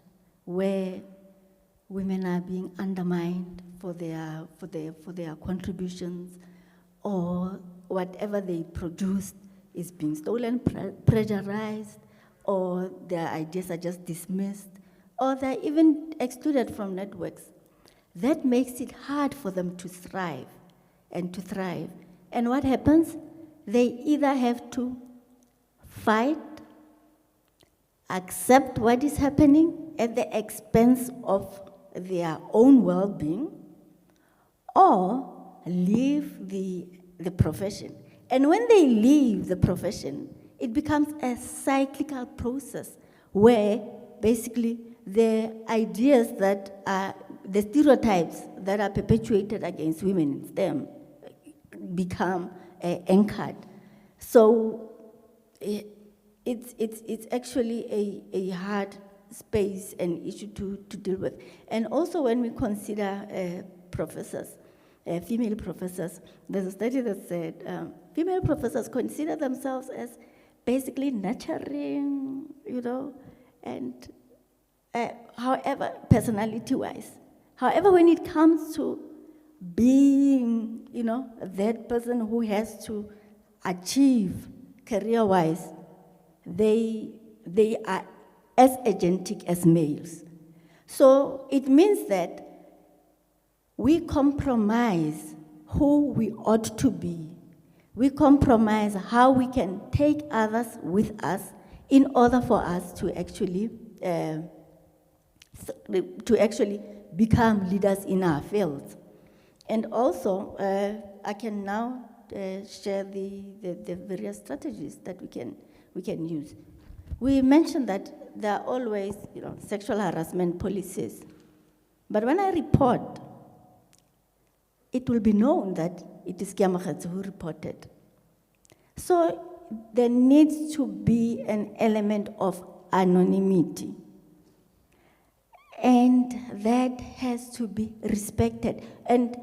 where women are being undermined for their contributions, or whatever they produced is being stolen, pressurized, or their ideas are just dismissed, or they're even excluded from networks. That makes it hard for them to thrive and to thrive. And what happens? They either have to fight, accept what is happening at the expense of their own well-being, or leave the profession. And when they leave the profession, it becomes a cyclical process where basically the ideas that are, the stereotypes that are perpetuated against women in STEM become anchored. So it's actually a hard space and issue to deal with. And also when we consider professors, female professors, there's a study that said female professors consider themselves as basically nurturing, and however, personality-wise. However, when it comes to being, that person who has to achieve career-wise, they are as agentic as males. So it means that we compromise who we ought to be. We compromise how we can take others with us in order for us to actually become leaders in our fields. And also, I can now share the various strategies that we can use. We mentioned that there are always, sexual harassment policies. But when I report, it will be known that it is Kiamakhatsi who reported. So there needs to be an element of anonymity. And that has to be respected. And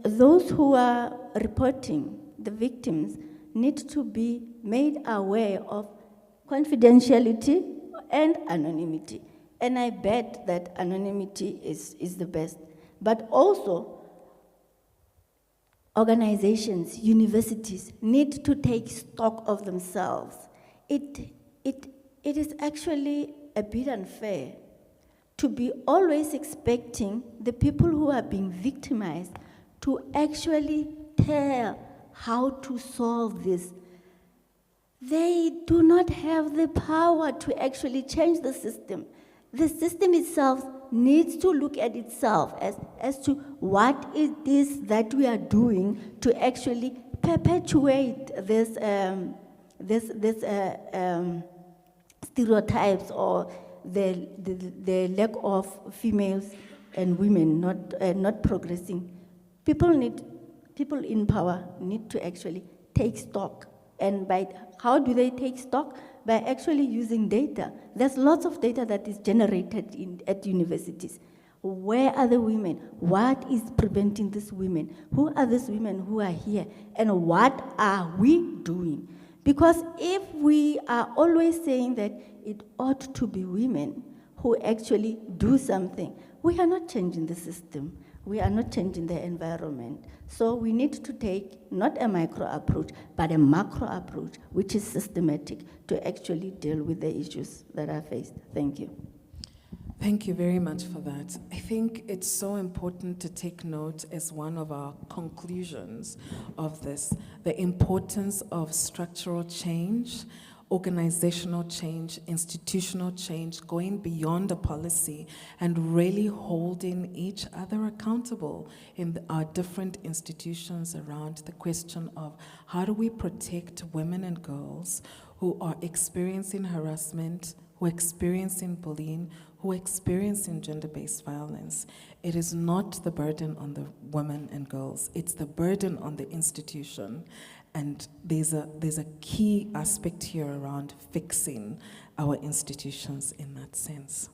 those who are reporting, the victims, need to be made aware of confidentiality and anonymity. And I bet that anonymity is the best. But also, organizations, universities need to take stock of themselves. It is actually a bit unfair to be always expecting the people who are being victimized to actually tell how to solve this. They do not have the power to actually change the system. The system itself needs to look at itself as to what it is that we are doing to actually perpetuate this stereotypes or the lack of females and women not progressing. People in power need to actually take stock. And how do they take stock? By actually using data. There's lots of data that is generated at universities. Where are the women? What is preventing these women? Who are these women who are here? And what are we doing? Because if we are always saying that it ought to be women who actually do something, we are not changing the system. We are not changing the environment. So we need to take not a micro approach, but a macro approach, which is systematic, to actually deal with the issues that are faced. Thank you. Thank you very much for that. I think it's so important to take note as one of our conclusions of this, the importance of structural change, organizational change, institutional change, going beyond the policy and really holding each other accountable in our different institutions around the question of how do we protect women and girls who are experiencing harassment, who are experiencing bullying, who are experiencing gender-based violence. It is not the burden on the women and girls, it's the burden on the institution. And there's a key aspect here around fixing our institutions in that sense.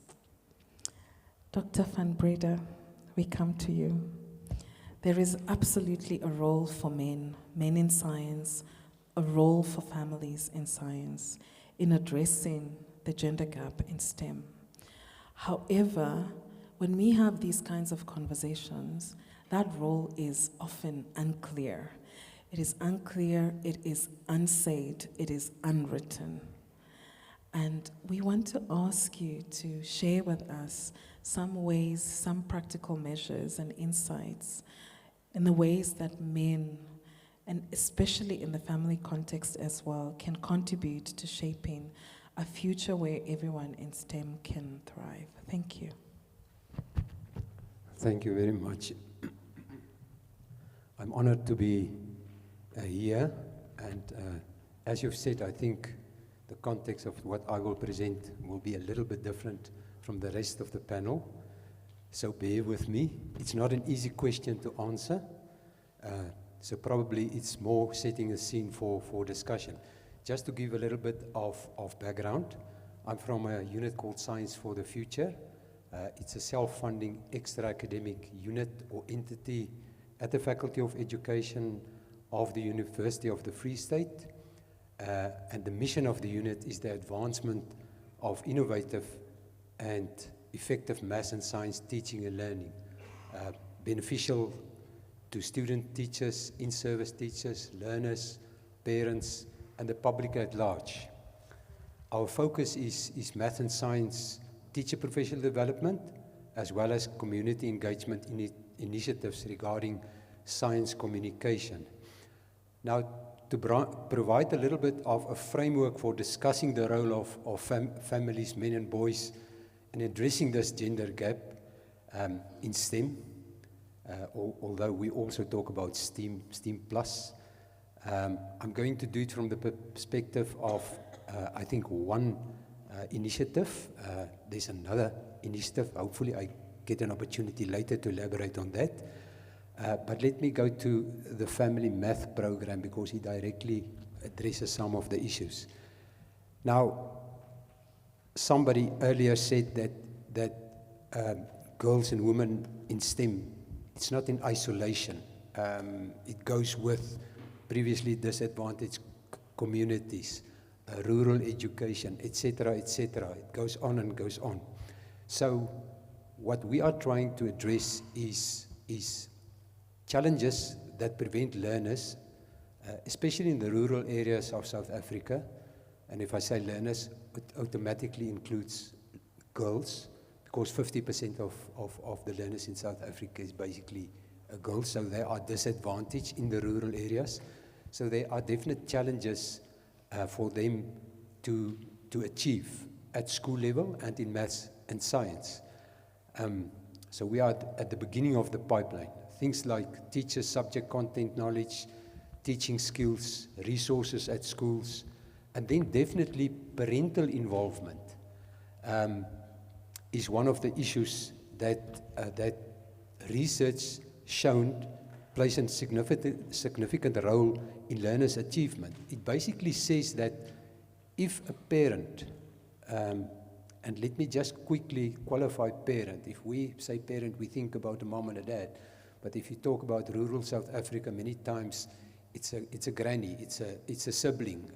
Dr. Van Breda, we come to you. There is absolutely a role for men in science, a role for families in science, in addressing the gender gap in STEM. However, when we have these kinds of conversations, that role is often unclear. It is unclear, it is unsaid, it is unwritten. And we want to ask you to share with us some ways, some practical measures and insights in the ways that men, and especially in the family context as well, can contribute to shaping a future where everyone in STEM can thrive. Thank you. Thank you very much. I'm honored to be here, and as you've said, I think the context of what I will present will be a little bit different from the rest of the panel, so bear with me. It's not an easy question to answer, so probably it's more setting a scene for discussion. Just to give a little bit of background, I'm from a unit called Science for the Future. It's a self-funding extra-academic unit or entity at the Faculty of Education of the University of the Free State. And the mission of the unit is the advancement of innovative and effective maths and science teaching and learning, beneficial to student teachers, in-service teachers, learners, parents, and the public at large. Our focus is math and science teacher professional development, as well as community engagement initiatives regarding science communication. Now, to provide a little bit of a framework for discussing the role of families, men and boys, in addressing this gender gap in STEM, although we also talk about STEM plus. I'm going to do it from the perspective of, I think, one initiative. There's another initiative. Hopefully I get an opportunity later to elaborate on that. But let me go to the family math program because it directly addresses some of the issues. Now, somebody earlier said that girls and women in STEM, it's not in isolation. It goes with previously disadvantaged communities, rural education, etc., etc. It goes on and goes on. So what we are trying to address is challenges that prevent learners, especially in the rural areas of South Africa, and if I say learners, it automatically includes girls, because 50% of the learners in South Africa is basically girls, so they are disadvantaged in the rural areas. So there are definite challenges for them to achieve at school level and in maths and science. So we are at the beginning of the pipeline. Things like teacher subject content knowledge, teaching skills, resources at schools, and then definitely parental involvement is one of the issues that research shown plays a significant role in learners' achievement. It basically says that if a parent, and let me just quickly qualify parent. If we say parent, we think about a mom and a dad. But if you talk about rural South Africa, many times it's a granny, it's a sibling,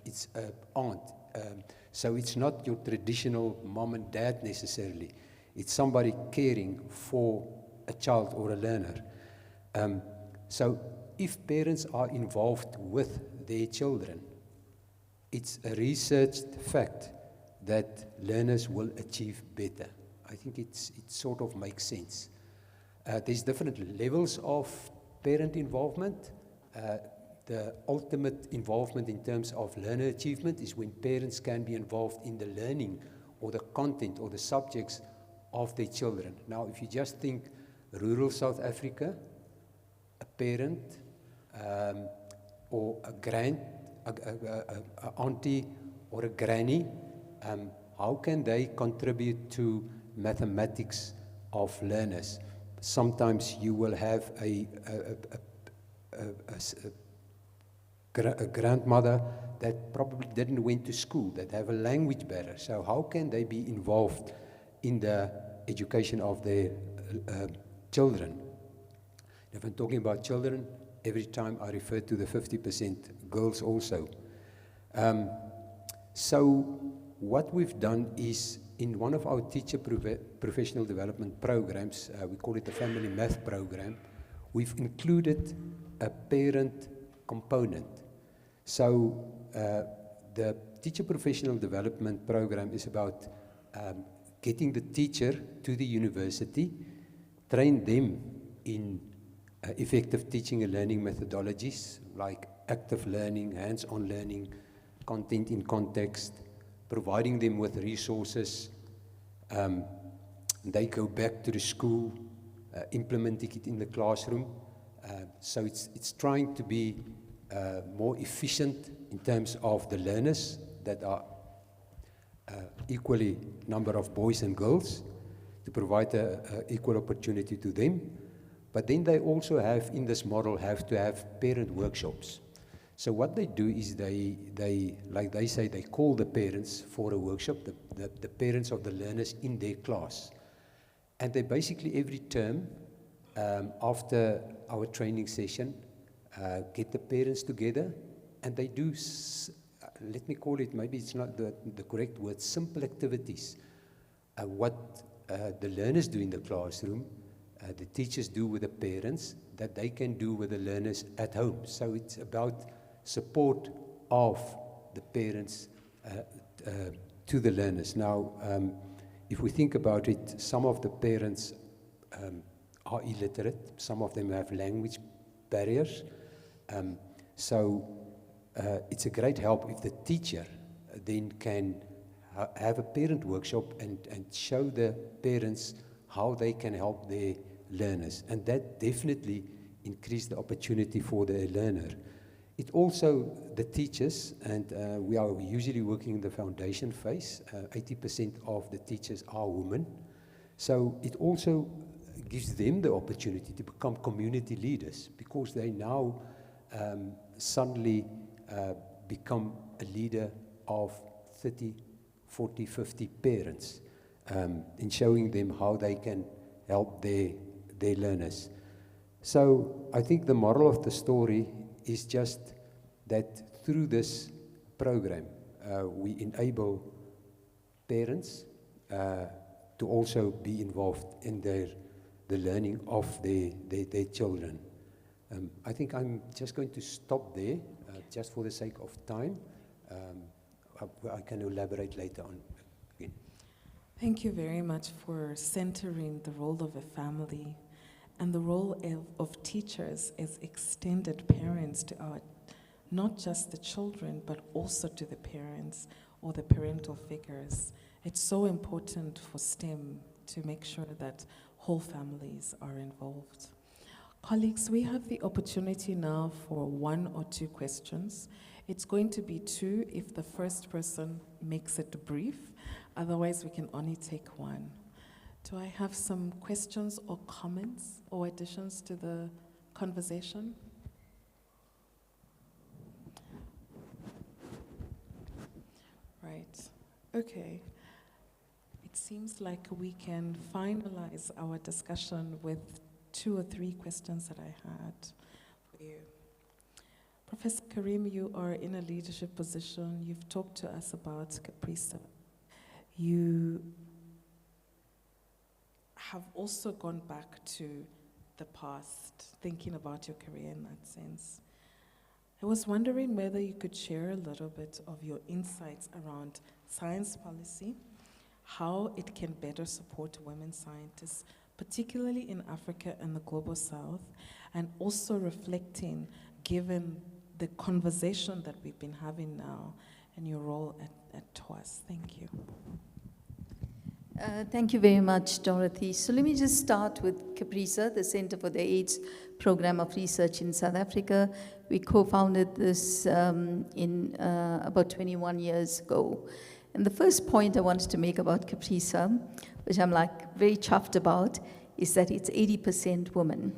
it's an aunt. So it's not your traditional mom and dad necessarily. It's somebody caring for a child or a learner. So if parents are involved with their children, it's a researched fact that learners will achieve better. I think it sort of makes sense. There's different levels of parent involvement. The ultimate involvement in terms of learner achievement is when parents can be involved in the learning or the content or the subjects of their children. Now, if you just think rural South Africa, a parent or a a auntie or a granny, how can they contribute to mathematics of learners? Sometimes you will have a grandmother that probably didn't went to school, that have a language barrier. So how can they be involved in the education of their children? If I'm talking about children, every time I refer to the 50% girls also. So what we've done is, in one of our teacher professional development programs, we call it the Family Math Program, we've included a parent component. So the teacher professional development program is about getting the teacher to the university, train them in effective teaching and learning methodologies like active learning, hands-on learning, content in context, providing them with resources. They go back to the school, implementing it in the classroom. So it's trying to be more efficient in terms of the learners that are equally number of boys and girls, to provide a equal opportunity to them. But then they also have, in this model, have to have parent workshops. So what they do is they like they say, they call the parents for a workshop, the parents of the learners in their class. And they basically every term, after our training session, get the parents together, and they do, let me call it, maybe it's not the correct word, simple activities. What the learners do in the classroom, the teachers do with the parents, that they can do with the learners at home. So it's about support of the parents to the learners. Now, if we think about it, some of the parents are illiterate, some of them have language barriers. So it's a great help if the teacher then can have a parent workshop and show the parents how they can help their learners. And that definitely increased the opportunity for the learner. It also, the teachers, and we are usually working in the foundation phase, 80% of the teachers are women. So it also gives them the opportunity to become community leaders, because they now suddenly become a leader of 30, 40, 50 parents in showing them how they can help their learners. So I think the moral of the story is just that through this program, we enable parents to also be involved in the learning of their children. I think I'm just going to stop there, just for the sake of time. I can elaborate later on again. Thank you very much for centering the role of a family and the role of teachers as extended parents to our, not just the children, but also to the parents or the parental figures. It's so important for STEM to make sure that whole families are involved. Colleagues, we have the opportunity now for 1 or 2 questions. It's going to be 2 if the first person makes it brief. Otherwise, we can only take 1. Do I have some questions or comments or additions to the conversation? Right. Okay. It seems like we can finalize our discussion with 2 or 3 questions that I had for you. Professor Karim, you are in a leadership position. You've talked to us about Caprisa. You have also gone back to the past, thinking about your career in that sense. I was wondering whether you could share a little bit of your insights around science policy, how it can better support women scientists, particularly in Africa and the Global South, and also reflecting, given the conversation that we've been having now, and your role at TWAS. Thank you. Thank you very much, Dorothy. So let me just start with CAPRISA, the Center for the AIDS Program of Research in South Africa. We co-founded this in about 21 years ago. And the first point I wanted to make about CAPRISA, which I'm like very chuffed about, is that it's 80% women.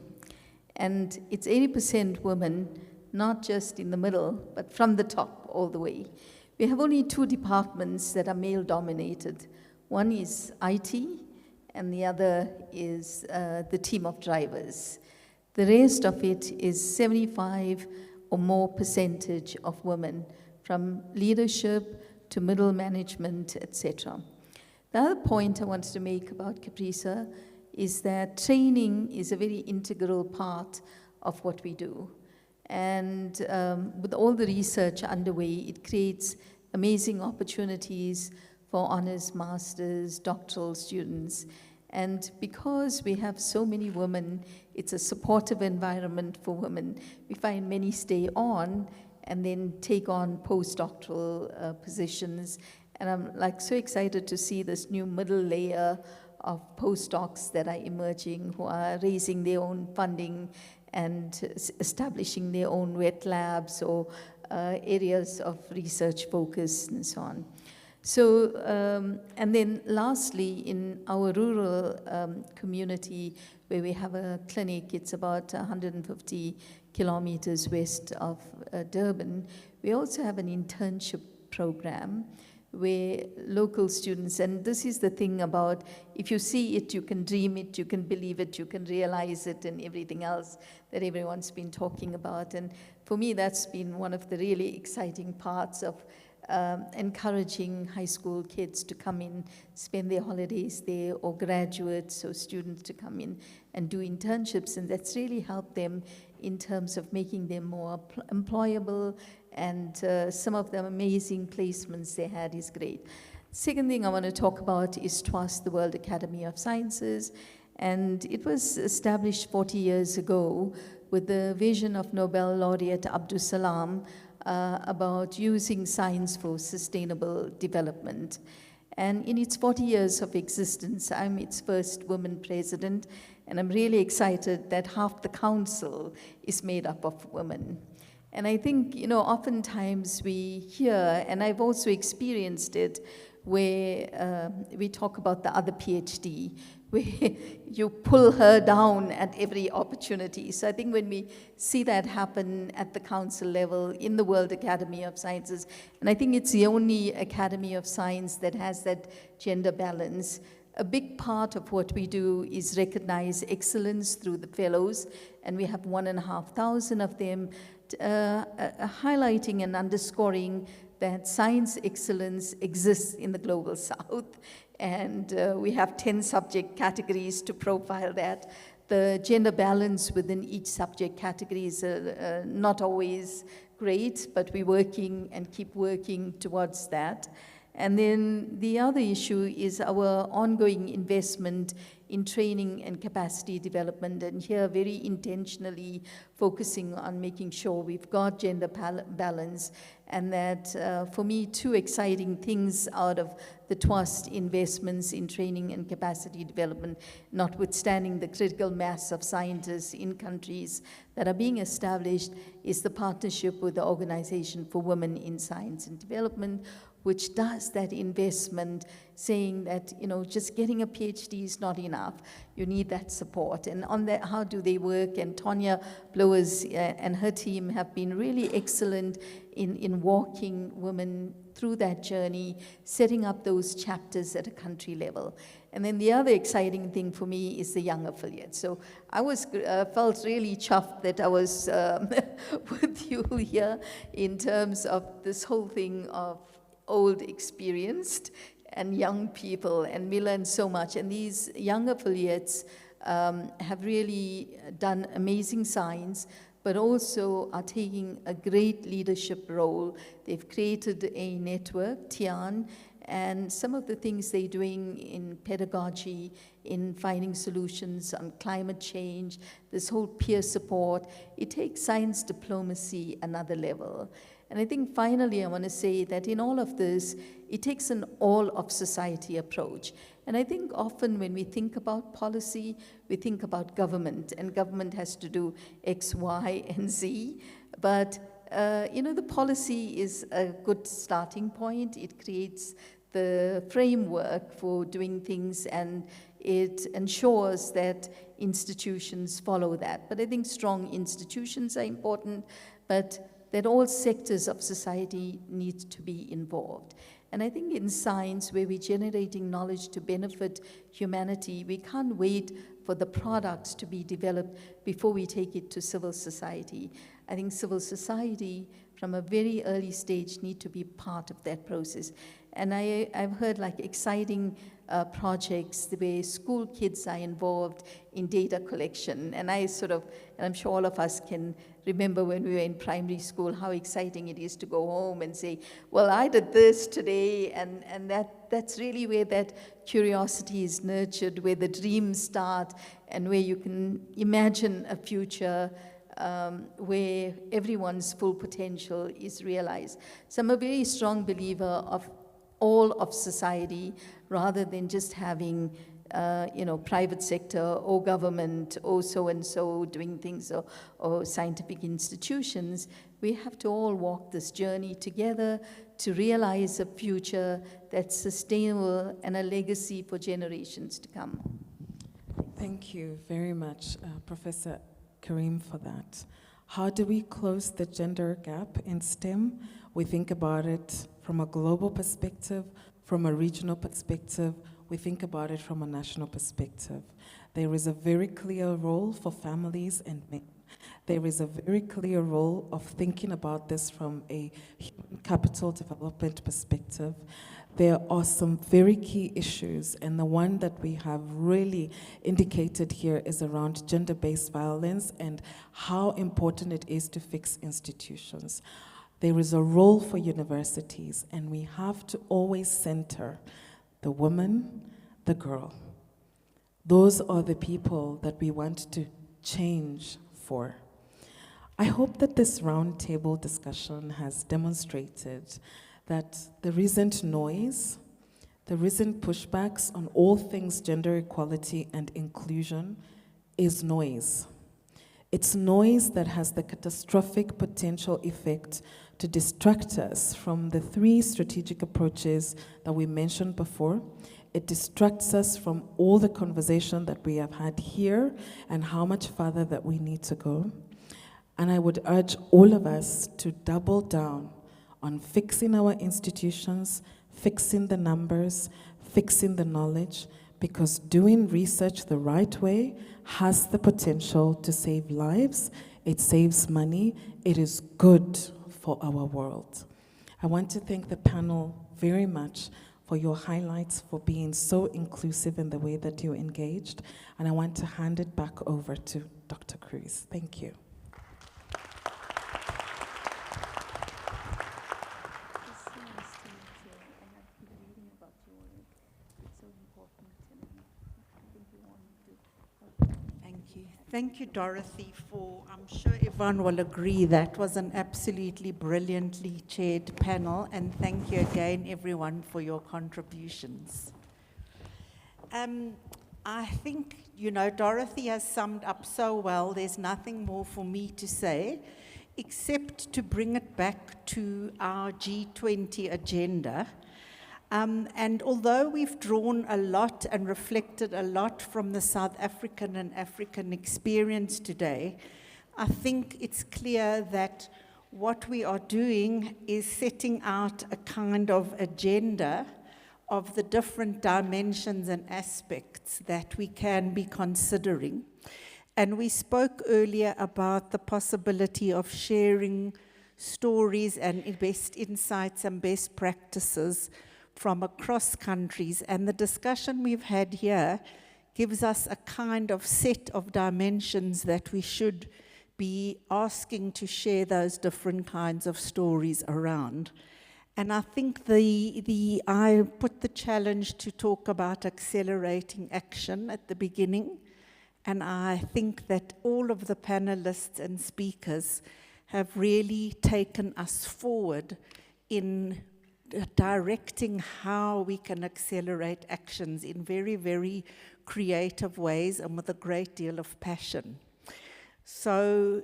And it's 80% women, not just in the middle, but from the top all the way. We have only 2 departments that are male-dominated. One is IT, and the other is the team of drivers. The rest of it is 75 or more percentage of women, from leadership to middle management, etc. The other point I wanted to make about CAPRISA is that training is a very integral part of what we do. And with all the research underway, it creates amazing opportunities for honors, masters, doctoral students. And because we have so many women, it's a supportive environment for women. We find many stay on and then take on postdoctoral positions. And I'm like so excited to see this new middle layer of postdocs that are emerging, who are raising their own funding and establishing their own wet labs or areas of research focus and so on. So, and then lastly, in our rural community, where we have a clinic, it's about 150 kilometers west of Durban, we also have an internship program where local students, and this is the thing about, if you see it, you can dream it, you can believe it, you can realize it, and everything else that everyone's been talking about. And for me, that's been one of the really exciting parts of encouraging high school kids to come in, spend their holidays there, or graduates or students to come in and do internships. And that's really helped them in terms of making them more employable, and some of the amazing placements they had is great. Second thing I want to talk about is TWAS, the World Academy of Sciences, and it was established 40 years ago with the vision of Nobel laureate Abdus Salam about using science for sustainable development. And in its 40 years of existence, I'm its first woman president, and I'm really excited that half the council is made up of women. And I think, you know, oftentimes we hear, and I've also experienced it, where we talk about the other PhD, where you pull her down at every opportunity. So I think when we see that happen at the council level in the World Academy of Sciences, and I think it's the only Academy of Science that has that gender balance, a big part of what we do is recognize excellence through the fellows, and we have 1,500 of them, highlighting and underscoring that science excellence exists in the global south, and we have 10 subject categories to profile that. The gender balance within each subject category is not always great, but we're working and keep working towards that. And then the other issue is our ongoing investment in training and capacity development, and here very intentionally focusing on making sure we've got gender balance, and that for me, 2 exciting things out of the TWAS investments in training and capacity development, notwithstanding the critical mass of scientists in countries that are being established, is the partnership with the Organization for Women in Science and Development, which does that investment, saying that, you know, just getting a PhD is not enough. You need that support. And on that, how do they work? And Tonya Blowers and her team have been really excellent in walking women through that journey, setting up those chapters at a country level. And then the other exciting thing for me is the young affiliates. So I felt really chuffed that I was with you here in terms of this whole thing of old, experienced, and young people, and we learn so much. And these young affiliates have really done amazing science, but also are taking a great leadership role. They've created a network, TIAN, and some of the things they're doing in pedagogy, in finding solutions on climate change, this whole peer support, it takes science diplomacy another level. And I think finally I want to say that in all of this, it takes an all of society approach. And I think often when we think about policy, we think about government, and government has to do X, Y, and Z. But, the policy is a good starting point. It creates the framework for doing things, and it ensures that institutions follow that. But I think strong institutions are important, but that all sectors of society need to be involved. And I think in science, where we're generating knowledge to benefit humanity, we can't wait for the products to be developed before we take it to civil society. I think civil society, from a very early stage, need to be part of that process. And I've heard like exciting projects where school kids are involved in data collection. And I'm sure all of us can remember when we were in primary school, how exciting it is to go home and say, well, I did this today. And that's really where that curiosity is nurtured, where the dreams start, and where you can imagine a future where everyone's full potential is realized. So I'm a very strong believer of all of society, rather than just having private sector or government or so-and-so doing things, or scientific institutions. We have to all walk this journey together to realize a future that's sustainable and a legacy for generations to come. Thank you very much, Professor Karim, for that. How do we close the gender gap in STEM? We think about it from a global perspective, from a regional perspective. We think about it from a national perspective. There is a very clear role for families and men. There is a very clear role of thinking about this from a human capital development perspective. There are some very key issues, and the one that we have really indicated here is around gender-based violence and how important it is to fix institutions. There is a role for universities, and we have to always center the woman, the girl. Those are the people that we want to change for. I hope that this roundtable discussion has demonstrated that there isn't noise, there isn't pushbacks on all things gender equality and inclusion is noise. It's noise that has the catastrophic potential effect to distract us from the 3 strategic approaches that we mentioned before. It distracts us from all the conversation that we have had here and how much further that we need to go. And I would urge all of us to double down on fixing our institutions, fixing the numbers, fixing the knowledge, because doing research the right way has the potential to save lives. It saves money. It is good for our world. I want to thank the panel very much for your highlights, for being so inclusive in the way that you engaged. And I want to hand it back over to Dr. Cruz. Thank you. Thank you, Dorothy, for, I'm sure everyone will agree, that was an absolutely brilliantly chaired panel, and thank you again, everyone, for your contributions. I think, Dorothy has summed up so well, there's nothing more for me to say, except to bring it back to our G20 agenda. And although we've drawn a lot and reflected a lot from the South African and African experience today, I think it's clear that what we are doing is setting out a kind of agenda of the different dimensions and aspects that we can be considering. And we spoke earlier about the possibility of sharing stories and best insights and best practices from across countries, and the discussion we've had here gives us a kind of set of dimensions that we should be asking to share those different kinds of stories around. And I think I put the challenge to talk about accelerating action at the beginning, and I think that all of the panelists and speakers have really taken us forward in directing how we can accelerate actions in very, very creative ways and with a great deal of passion. So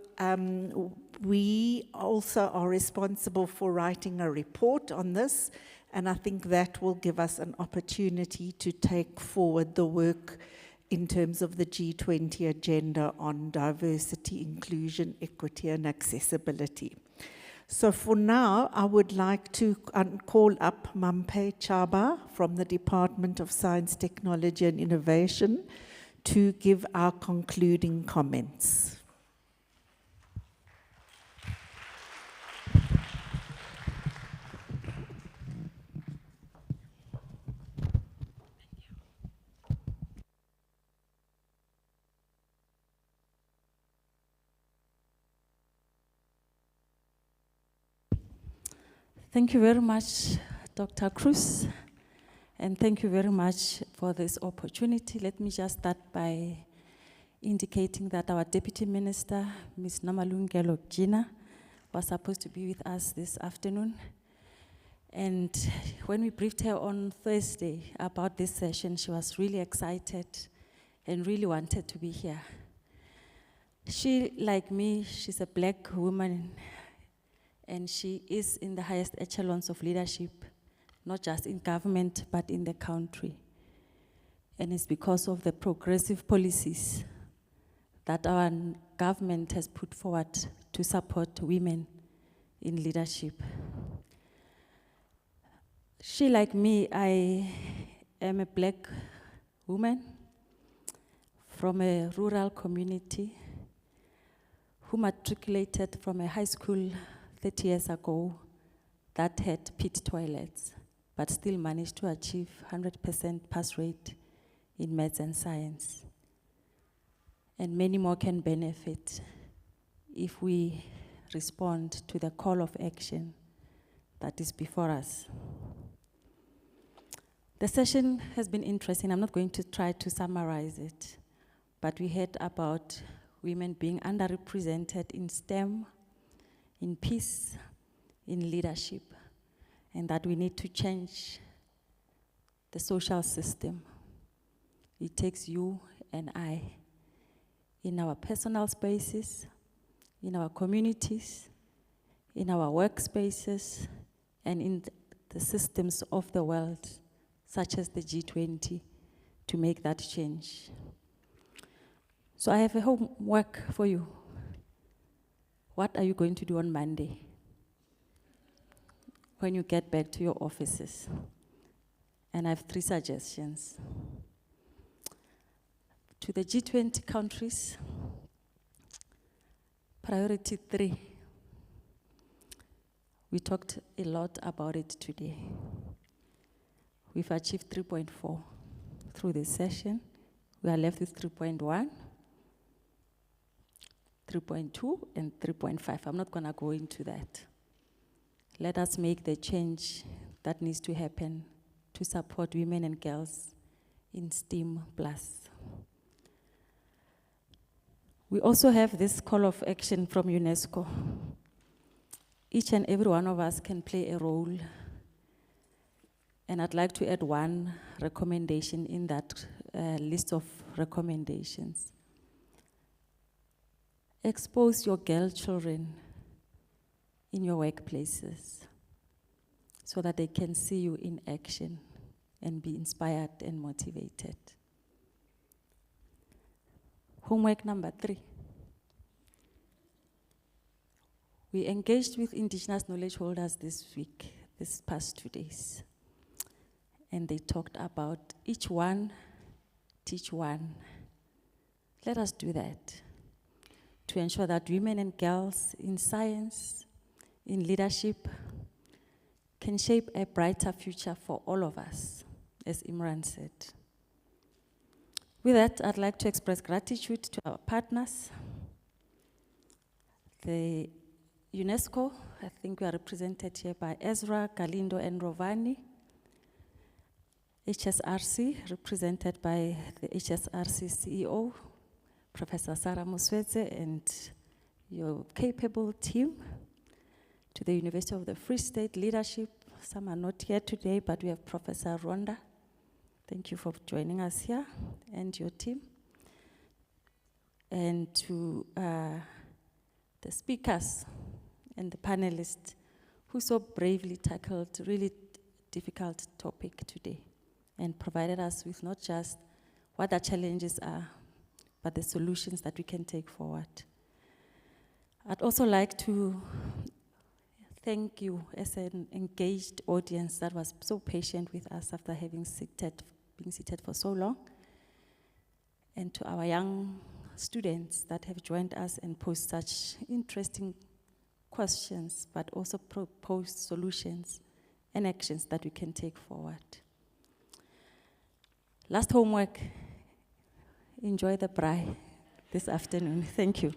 we also are responsible for writing a report on this, and I think that will give us an opportunity to take forward the work in terms of the G20 agenda on diversity, inclusion, equity, and accessibility. So for now, I would like to call up Mampe Chaba from the Department of Science, Technology and Innovation to give our concluding comments. Thank you very much, Dr. Cruz, and thank you very much for this opportunity. Let me just start by indicating that our Deputy Minister, Ms. Namalungelo Gina, was supposed to be with us this afternoon. And when we briefed her on Thursday about this session, she was really excited and really wanted to be here. She, like me, she's a black woman, and she is in the highest echelons of leadership, not just in government, but in the country. And it's because of the progressive policies that our government has put forward to support women in leadership. She, like me, I am a black woman from a rural community who matriculated from a high school 30 years ago that had pit toilets, but still managed to achieve 100% pass rate in maths and science. And many more can benefit if we respond to the call of action that is before us. The session has been interesting. I'm not going to try to summarize it, but we heard about women being underrepresented in STEM, in peace, in leadership, and that we need to change the social system. It takes you and I in our personal spaces, in our communities, in our workspaces, and in the systems of the world, such as the G20, to make that change. So I have a homework for you. What are you going to do on Monday when you get back to your offices? And I have 3 suggestions. To the G20 countries, priority 3. We talked a lot about it today. We've achieved 3.4 through this session. We are left with 3.1. 3.2 and 3.5. I'm not going to go into that. Let us make the change that needs to happen to support women and girls in STEAM+. We also have this call of action from UNESCO. Each and every one of us can play a role, and I'd like to add one recommendation in that list of recommendations. Expose your girl children in your workplaces so that they can see you in action and be inspired and motivated. Homework number 3. We engaged with Indigenous knowledge holders this week, this past 2 days, and they talked about each one, teach one. Let us do that to ensure that women and girls in science, in leadership, can shape a brighter future for all of us, as Imran said. With that, I'd like to express gratitude to our partners. The UNESCO, I think we are represented here by Ezra, Galindo, and Rovani. HSRC, represented by the HSRC CEO, Professor Sarah Muswedze, and your capable team. To the University of the Free State leadership, some are not here today, but we have Professor Rhonda. Thank you for joining us here, and your team. And to the speakers and the panelists who so bravely tackled a really difficult topic today and provided us with not just what the challenges are, but the solutions that we can take forward. I'd also like to thank you as an engaged audience that was so patient with us after having been seated for so long, and to our young students that have joined us and posed such interesting questions, but also proposed solutions and actions that we can take forward. Last homework, enjoy the braai this afternoon. Thank you.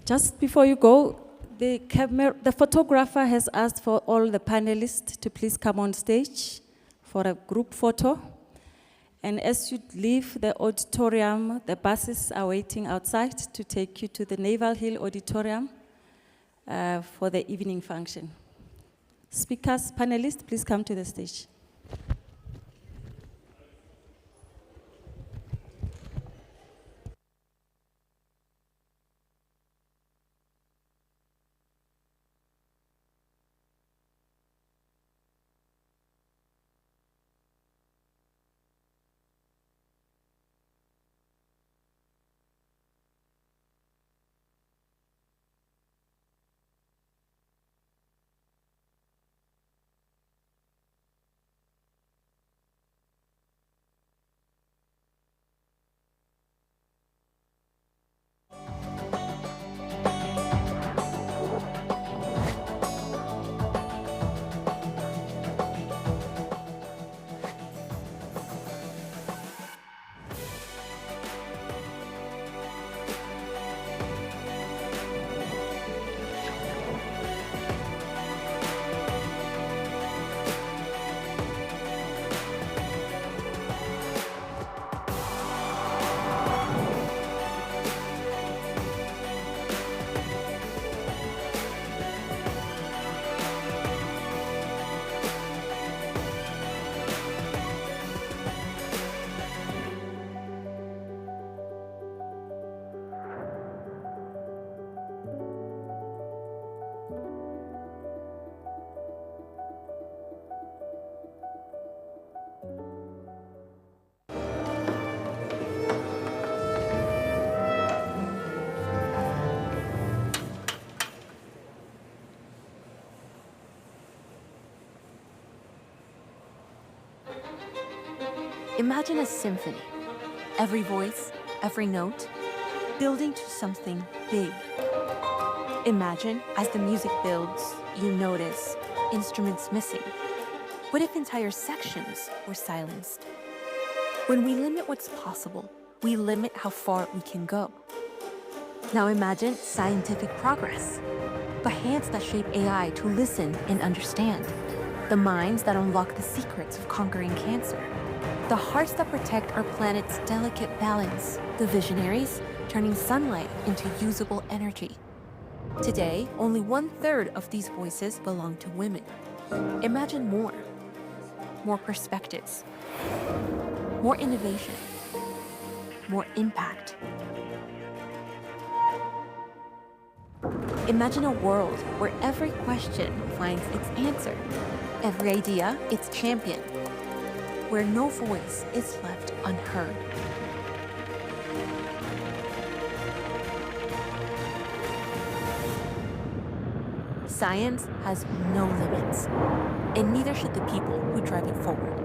Just before you go, the photographer has asked for all the panelists to please come on stage for a group photo. And as you leave the auditorium, the buses are waiting outside to take you to the Naval Hill Auditorium for the evening function. Speakers, panelists, please come to the stage. Imagine a symphony. Every voice, every note, building to something big. Imagine, as the music builds, you notice instruments missing. What if entire sections were silenced? When we limit what's possible, we limit how far we can go. Now imagine scientific progress. The hands that shape AI to listen and understand. The minds that unlock the secrets of conquering cancer. The hearts that protect our planet's delicate balance. The visionaries turning sunlight into usable energy. Today, only 1/3 of these voices belong to women. Imagine more. More perspectives. More innovation. More impact. Imagine a world where every question finds its answer. Every idea its champion. Where no voice is left unheard. Science has no limits, and neither should the people who drive it forward.